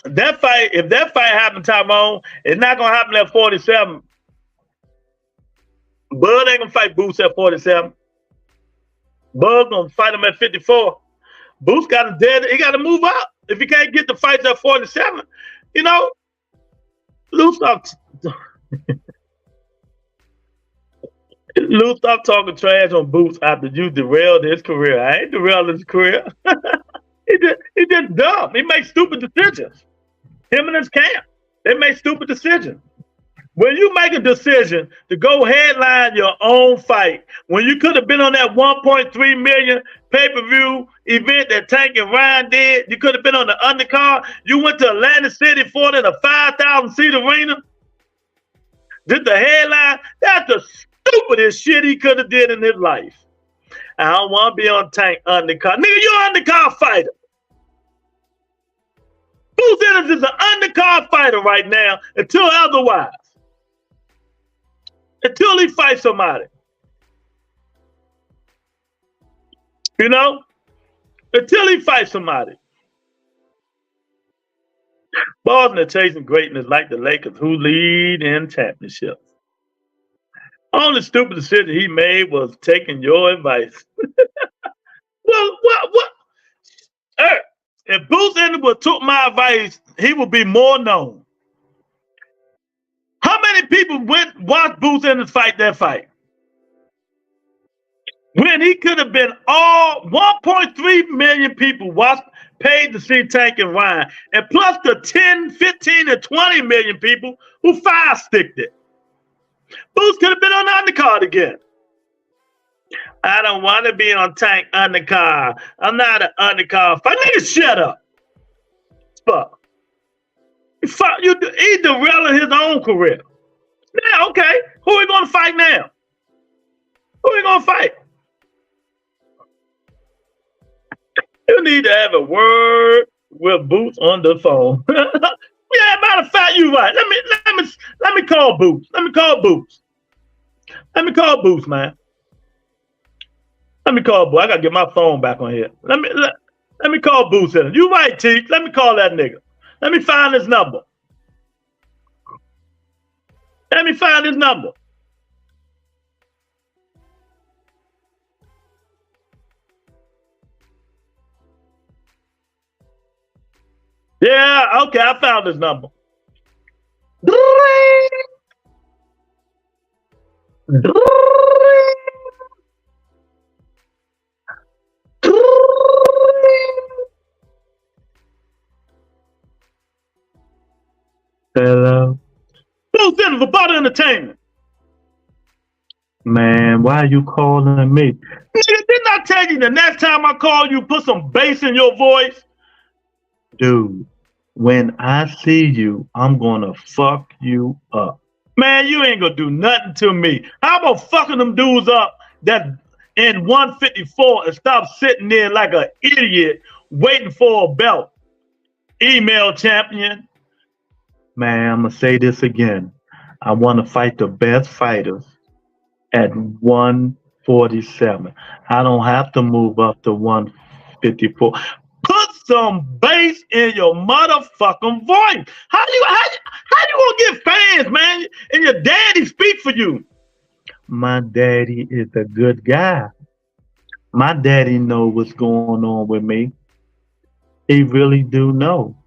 that fight, if that fight happened, Tyrone, it's not gonna happen at 47. Bud ain't gonna fight Boots at 47. Bud gonna fight him at 54. Boots got to dead. He got to move up if he can't get the fights at 47. You know, Lou stop talking trash on Boots after you derailed his career. I ain't derailed his career. He just dumb. He makes stupid decisions. Him and his camp, they make stupid decisions. When you make a decision to go headline your own fight, when you could have been on that 1.3 million pay-per-view event that Tank and Ryan did, you could have been on the undercard. You went to Atlantic City for it in a 5,000-seat arena. Did the headline? That's the stupidest shit he could have did in his life. I don't want to be on Tank undercard. Nigga, you're an undercard fighter. Boots Ennis is an undercard fighter right now until otherwise. Until he fights somebody. You know? Until he fights somebody. Boston are chasing greatness like the Lakers, who lead in championships. Only stupid decision he made was taking your advice. Well, what? If Boots Ennis would took my advice, he would be more known. How many people watched Boots Ennis fight that fight? when he could have been all 1.3 million people paid to see Tank and Ryan, and plus the 10, 15, and 20 million people who fire-sticked it. Boots could have been on the undercard again. I don't want to be on Tank undercard. I'm not an undercard fight. Nigga, shut up. Fuck. He derailing his own career. Now, okay, who are we going to fight now? Who are we going to fight? You need to have a word with Boots on the phone. Yeah, matter of fact, you right. Let me call Boots. Let me call Boots, man. Let me call Boots. I gotta get my phone back on here. Let me call Boots in. You right, T. Let me call that nigga. Let me find his number. Yeah, okay, I found his number. Hello. Who's in for Butter Entertainment? Man, why are you calling me? Nigga, didn't I tell you the next time I call you, put some bass in your voice? Dude, when I see you, I'm gonna fuck you up. Man, you ain't gonna do nothing to me. How about fucking them dudes up that in 154 and stop sitting there like an idiot waiting for a belt? Email champion. Man, I'm gonna say this again. I want to fight the best fighters at 147. I don't have to move up to 154. Put some bass in your motherfucking voice. How you gonna get fans, man? And your daddy speak for you. My daddy is a good guy. My daddy know what's going on with me. He really do know.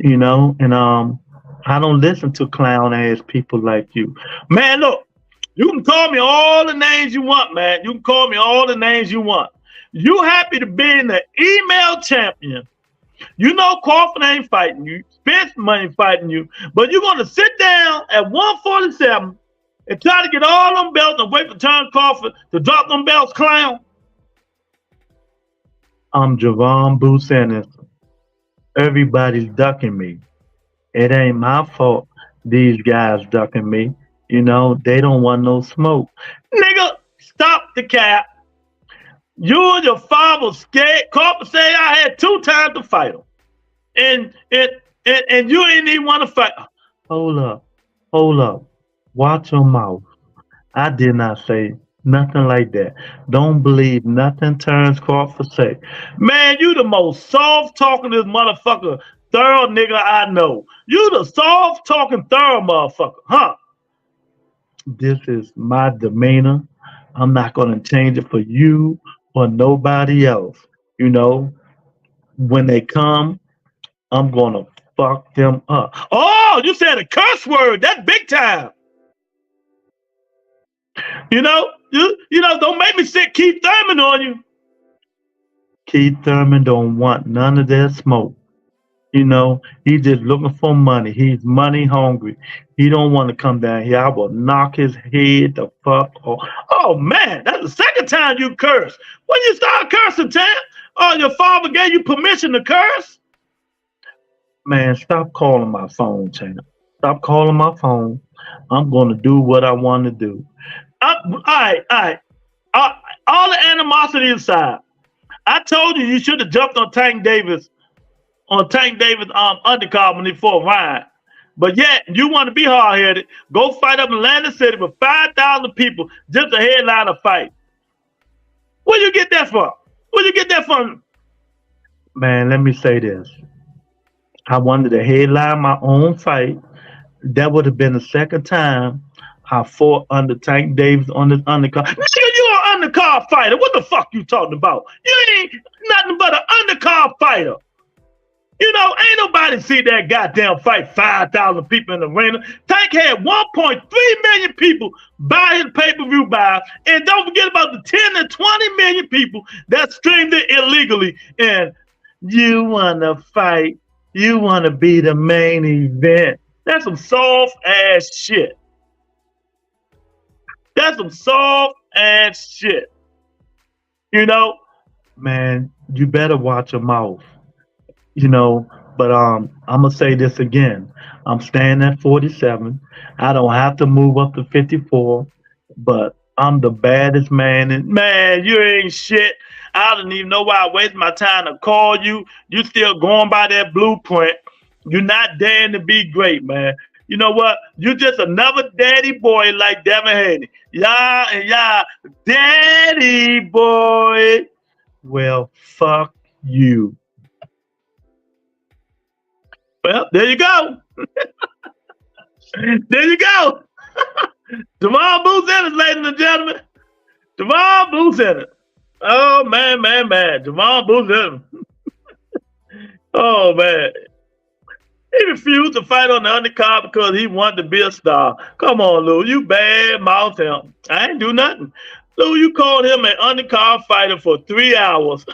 You know, and I don't listen to clown ass people like you. Man, look, you can call me all the names you want, man. You can call me all the names you want. You happy to be in the email champion. You know Crawford ain't fighting you. Spence ain't fighting you. But you're going to sit down at 147 and try to get all them belts and wait for Terence Crawford to drop them belts, clown. I'm Javon Boots Anderson. Everybody's ducking me. It ain't my fault these guys ducking me. You know, they don't want no smoke. Nigga, stop the cap. You and your father scared. Crawford say I had 2 times to fight him. And you didn't even want to fight. Hold up. Watch your mouth. I did not say nothing like that. Don't believe nothing Terence Crawford say. Man, you the most soft-talking motherfucker, thorough nigga I know. You the soft-talking, thorough motherfucker, huh? This is my demeanor. I'm not going to change it for you or nobody else. You know, when they come, I'm going to fuck them up. Oh, you said a curse word. That's big time. You know, don't make me sit Keith Thurman on you. Keith Thurman don't want none of that smoke. You know, he's just looking for money. He's money hungry. He don't want to come down here. I will knock his head the fuck off. Oh, man, that's the second time you curse. When you start cursing, Tam? Oh, your father gave you permission to curse? Man, stop calling my phone, Tam. Stop calling my phone. I'm going to do what I want to do. All right. All the animosity aside, I told you should have jumped on Tank Davis undercard when he fought Ryan. But yet, you want to be hard-headed, go fight up in Atlantic City with 5,000 people just to headline a fight. Where you get that from? Man, let me say this. I wanted to headline my own fight. That would have been the second time I fought under Tank Davis on this undercard. Nigga, you an undercard fighter. What the fuck you talking about? You ain't nothing but an undercard fighter. You know, ain't nobody see that goddamn fight 5,000 people in the arena. Tank had 1.3 million people buy his pay-per-view buy. And don't forget about the 10 to 20 million people that streamed it illegally. And you want to fight. You want to be the main event. That's some soft-ass shit. That's some soft-ass shit. You know, man, you better watch your mouth. You know, but I'm gonna say this again. I'm staying at 47. I don't have to move up to 54, but I'm the baddest man. And man, you ain't shit. I don't even know why I waste my time to call you. You still going by that blueprint. You're not daring to be great, man. You know what? You're just another daddy boy like Devin Haney. Yeah, daddy boy. Well, fuck you. Well, there you go. There you go. Jamal Booth Ennis, ladies and gentlemen. Jamal Booth Ennis. Oh, man. Jamal Booth Ennis. Oh, man. He refused to fight on the undercard because he wanted to be a star. Come on, Lou. You bad mouth him. I ain't do nothing. Lou, you called him an undercard fighter for 3 hours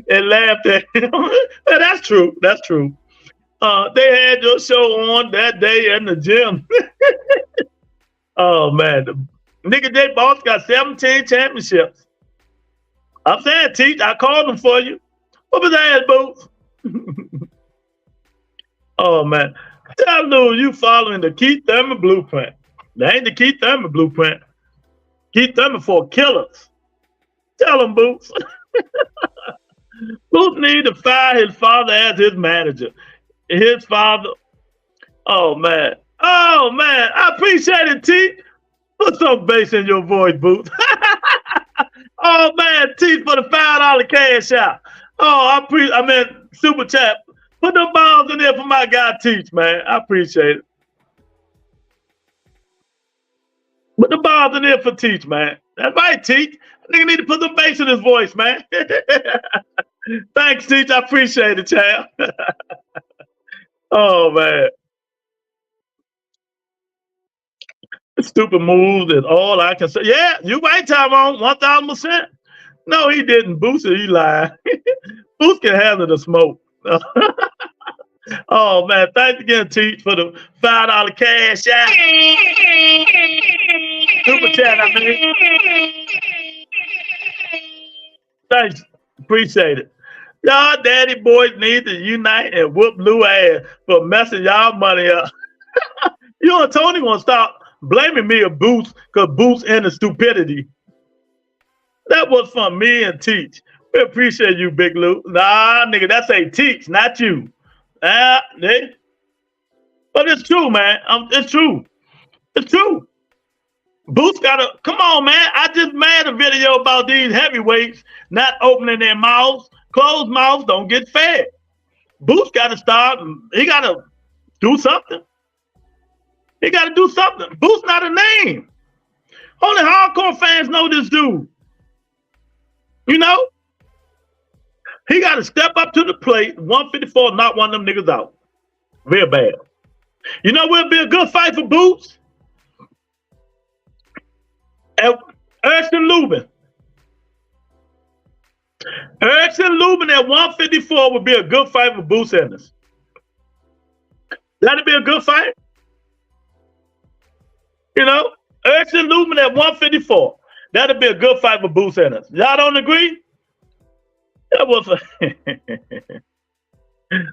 and laughed at him. That's true. That's true. They had your show on that day in the gym. Oh, man. Nigga J Boss got 17 championships. I'm saying, Teach, I called him for you. Whoop his ass, Boots. Oh, man. Tell Lou you following the Keith Thurman blueprint. That ain't the Keith Thurman blueprint. Keith Thurman for killers. Tell him, Boots. Boots need to fire his father as his manager. His father. Oh, man. I appreciate it, T. Put some bass in your voice, Boots. Oh, man, T for the $5 cash out. Oh, I mean, super chat. Put them bombs in there for my guy, Teach, man. I appreciate it. Put the bombs in there for Teach, man. That's right, Teach. Nigga need to put some bass in his voice, man. Thanks, Teach. I appreciate it, child. Oh, man. Stupid moves is all I can say. Yeah, you right, Tyrone, 1,000%. No, he didn't. Booster, he lied. Boost can handle the smoke. Oh, man. Thanks again, Teach, for the $5 cash out. Super chat, I mean. Thanks. Appreciate it. Y'all daddy boys need to unite and whoop Lou ass for messing y'all money up. You and Tony want to stop blaming me or Boots because Boots and the stupidity. That was from me and Teach. We appreciate you, Big Lou. Nah, nigga, that's a Teach, not you. But it's true, man. It's true. It's true. Boots gotta, come on, man. I just made a video about these heavyweights not opening their mouths. Closed mouths don't get fed. Boots gotta start, he gotta do something. He gotta do something. Boots not a name. Only hardcore fans know this dude. You know? He gotta step up to the plate, 154, knock one of them niggas out. Real bad. You know what'll be a good fight for Boots? Erickson Lubin. Erickson Lubin at 154 would be a good fight for Boots Ennis. That'd be a good fight. You know, Erickson Lubin at 154. That'd be a good fight for Boots Ennis. Y'all don't agree? That was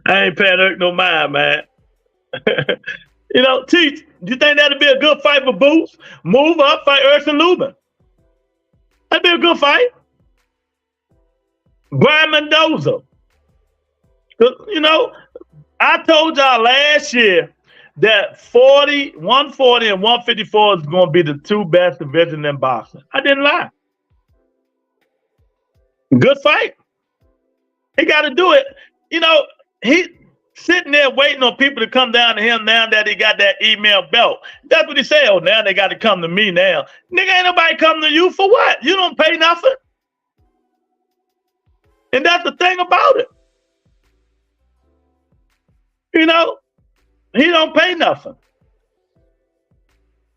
I ain't paying Eric no mind, man. You know, Teach, do you think that'd be a good fight for Boots? Move up, fight Erickson Lubin. That'd be a good fight. Brian Mendoza. You know, I told y'all last year that 140 and 154 is going to be the two best divisions in boxing. I didn't lie. Good fight. He got to do it. You know, he sitting there waiting on people to come down to him now that he got that email belt. That's what he said. Oh, now they got to come to me now. Nigga, ain't nobody come to you for what? You don't pay nothing. And that's the thing about it. You know, he don't pay nothing.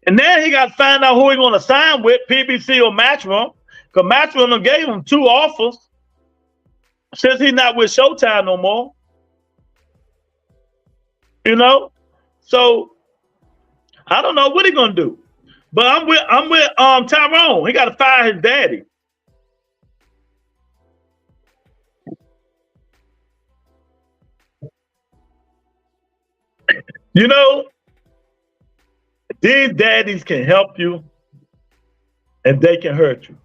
And then he got to find out who he want to sign with, PBC or Matchroom, because Matchroom gave him 2 offers since he's not with Showtime no more. You know, so I don't know what he's gonna do. But I'm with Tyrone. He got to fire his daddy. You know, these daddies can help you and they can hurt you.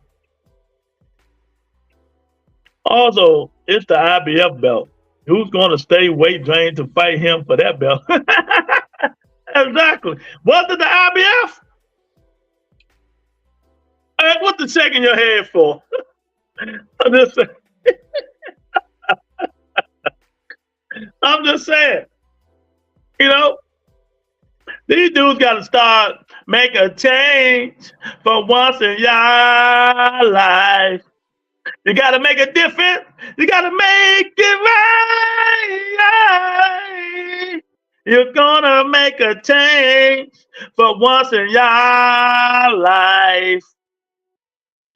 Also, it's the IBF belt. Who's going to stay weight drained to fight him for that belt? Exactly. Was it the IBF? Hey, what the shaking your head for? I'm just saying. You know, these dudes got to start make a change for once in your life. You got to make a difference. You got to make it right. You're going to make a change for once in your life.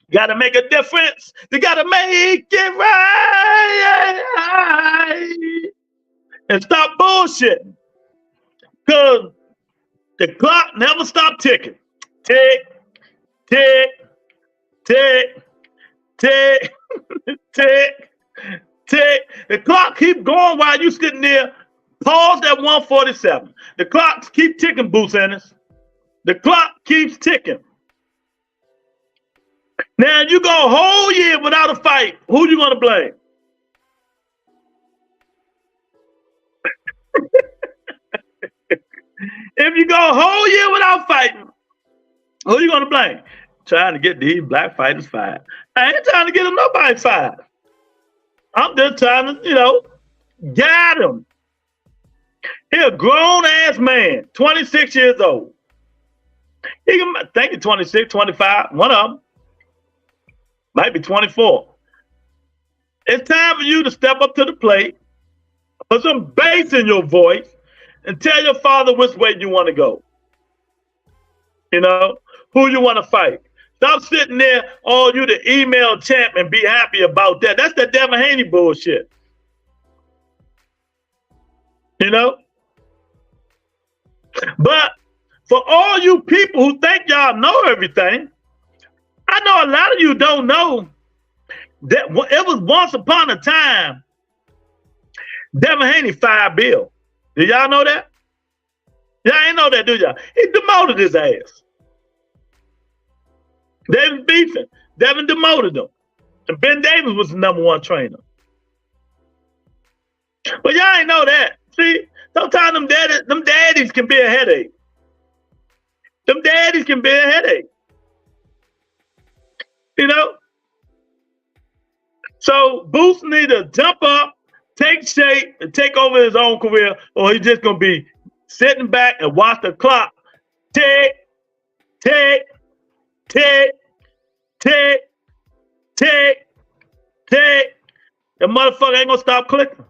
You got to make a difference. You got to make it right. And stop bullshitting. Because the clock never stopped ticking. Tick, tick, tick, tick, tick, tick. The clock keep going while you sitting there. Pause at 147. The clock keep ticking, Boots Ennis. The clock keeps ticking. Now you go a whole year without a fight. Who you gonna blame? If you go a whole year without fighting, who you gonna blame? Trying to get these black fighters fired. I ain't trying to get nobody fired. I'm just trying to, you know, guide them. He a grown-ass man, 26 years old. He can, I think he's 26, 25, one of them. Might be 24. It's time for you to step up to the plate, put some bass in your voice, and tell your father which way you want to go. You know, who you want to fight. Stop sitting there, oh, you the email champ and be happy about that. That's that Devin Haney bullshit. You know? But for all you people who think y'all know everything, I know a lot of you don't know that it was once upon a time Devin Haney fired Bill. Do y'all know that? Y'all ain't know that, do y'all? He demoted his ass. They was beefing. Devin demoted him. And Ben Davis was the #1 trainer. But y'all ain't know that. See, sometimes them daddies can be a headache. Them daddies can be a headache. You know? So Boots need to jump up, take shape, and take over his own career, or he's just gonna be sitting back and watch the clock tick, tick, tick, tick, tick, tick. The motherfucker ain't gonna stop clicking.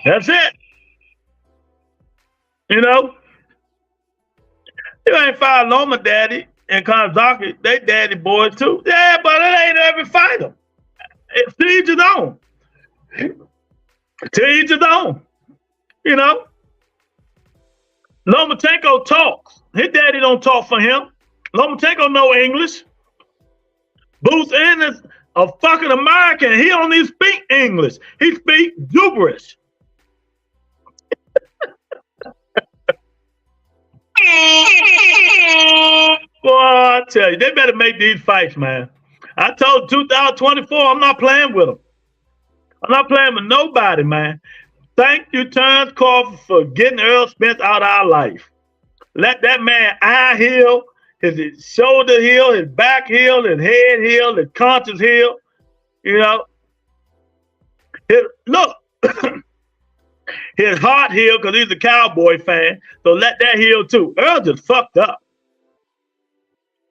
That's it. You know? You ain't fired Loma Daddy and Kanzaki. They daddy boys too. Yeah, but it ain't every fighter. It's to each his own. To each his own. You know? Lomachenko talks. His daddy don't talk for him. Lomachenko know English. Boots Ennis a fucking American. He don't even speak English. He speak gibberish. Boy, I tell you, they better make these fights, man. I told 2024, I'm not playing with them. I'm not playing with nobody, man. Thank you, Terence Crawford, for getting Earl Spence out of our life. Let that man eye heal, his shoulder heal, his back heal, his head heal, his conscience heal. You know, look, his heart heal because he's a Cowboy fan. So let that heal too. Earl just fucked up.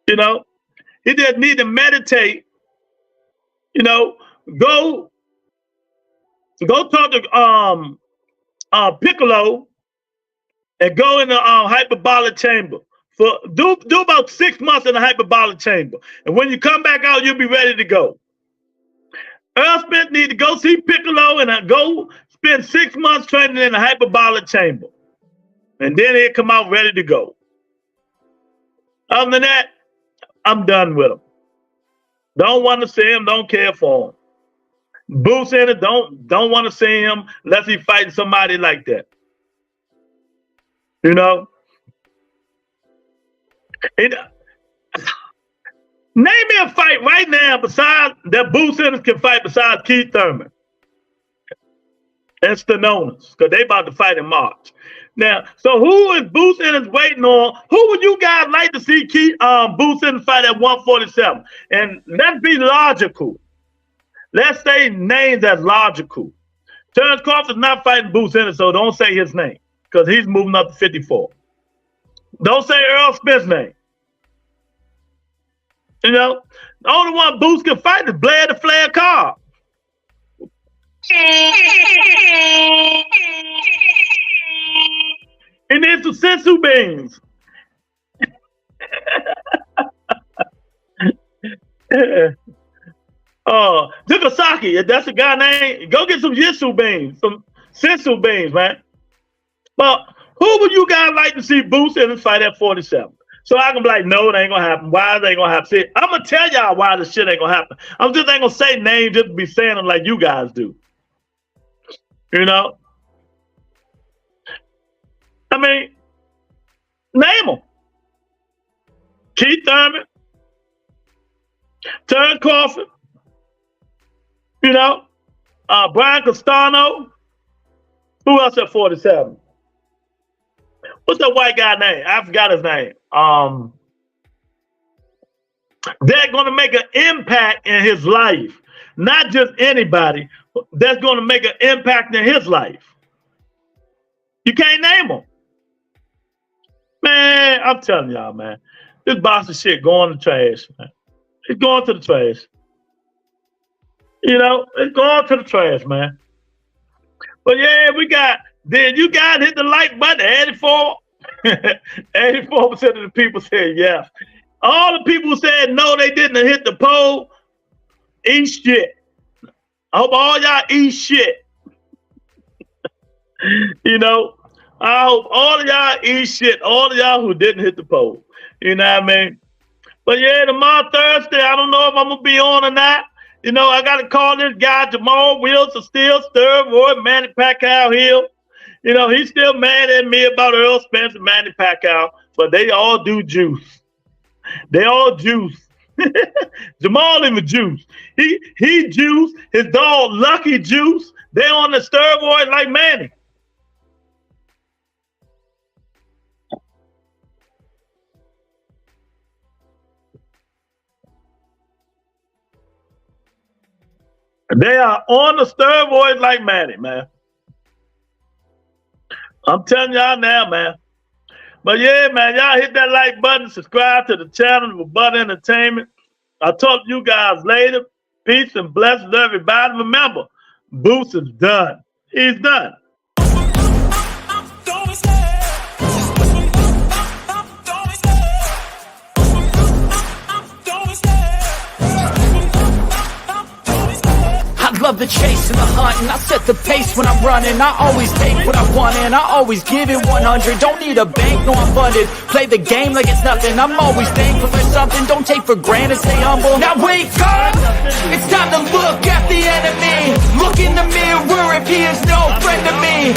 You know, He just need to meditate. You know, go talk to Piccolo and go in the hyperbolic chamber. Do about 6 months in the hyperbolic chamber. And when you come back out, you'll be ready to go. Earl Smith need to go see Piccolo and go spend 6 months training in the hyperbolic chamber. And then he'll come out ready to go. Other than that, I'm done with him. Don't want to see him, don't care for him. Boots in it, don't want to see him unless he's fighting somebody like that. You know? Name me a fight right now besides that Boots Ennis can fight besides Keith Thurman and Stanonis, because they about to fight in March. Now, so who is Boots Ennis waiting on? Who would you guys like to see Boots Ennis fight at 147? And let's be logical. Let's say names that's logical. Terence Crawford is not fighting Boots Ennis, so don't say his name, because he's moving up to 54. Don't say Earl Smith's name. You know, the only one Boots can fight is Blair the Flair Cobb. And there's the Tsyzu beans. Dukasaki, if that's a guy name, go get some Yisu beans, some Tsyzu beans, man. But who would you guys like to see Boots in a fight at 47? So I can be like, no, it ain't gonna happen. Why it ain't gonna happen? See, I'm gonna tell y'all why this shit ain't gonna happen. I'm just ain't gonna say names just to be saying them like you guys do. You know? I mean, name them. Keith Thurman, Terence Crawford, you know, Brian Castano. Who else at 47? What's that white guy name? I forgot his name. They're going to make an impact in his life. Not just anybody. That's going to make an impact in his life. You can't name them. Man, I'm telling y'all, man. This box of shit going to the trash, man. It's going to the trash. You know, it's going to the trash, man. But yeah, did you guys hit the like button? 84% of the people said yes. All the people who said no, they didn't hit the poll. Eat shit. I hope all y'all eat shit. You know, I hope all of y'all eat shit. All of y'all who didn't hit the poll. You know what I mean? But yeah, tomorrow Thursday, I don't know if I'm going to be on or not. You know, I got to call this guy Jamal Wilson, still steroid, Manny Pacquiao Hill. You know, he's still mad at me about Earl Spence and Manny Pacquiao, but they all do juice. They all juice. Jamal even juice. He juice. His dog Lucky juice. They on the steroid like Manny. They are on the steroids like Manny, man. I'm telling y'all now, man. But yeah, man, y'all hit that like button, subscribe to the channel for Butt Entertainment. I'll talk to you guys later. Peace and blessings, everybody. Remember, Boots is done. He's done. Love the chase and the hunt, and I set the pace when I'm running. I always take what I want and I always give it 100. Don't need a bank, no I'm funded. Play the game like it's nothing. I'm always thankful for something. Don't take for granted, stay humble. Now wake up! It's time to look at the enemy. Look in the mirror if he is no friend to me.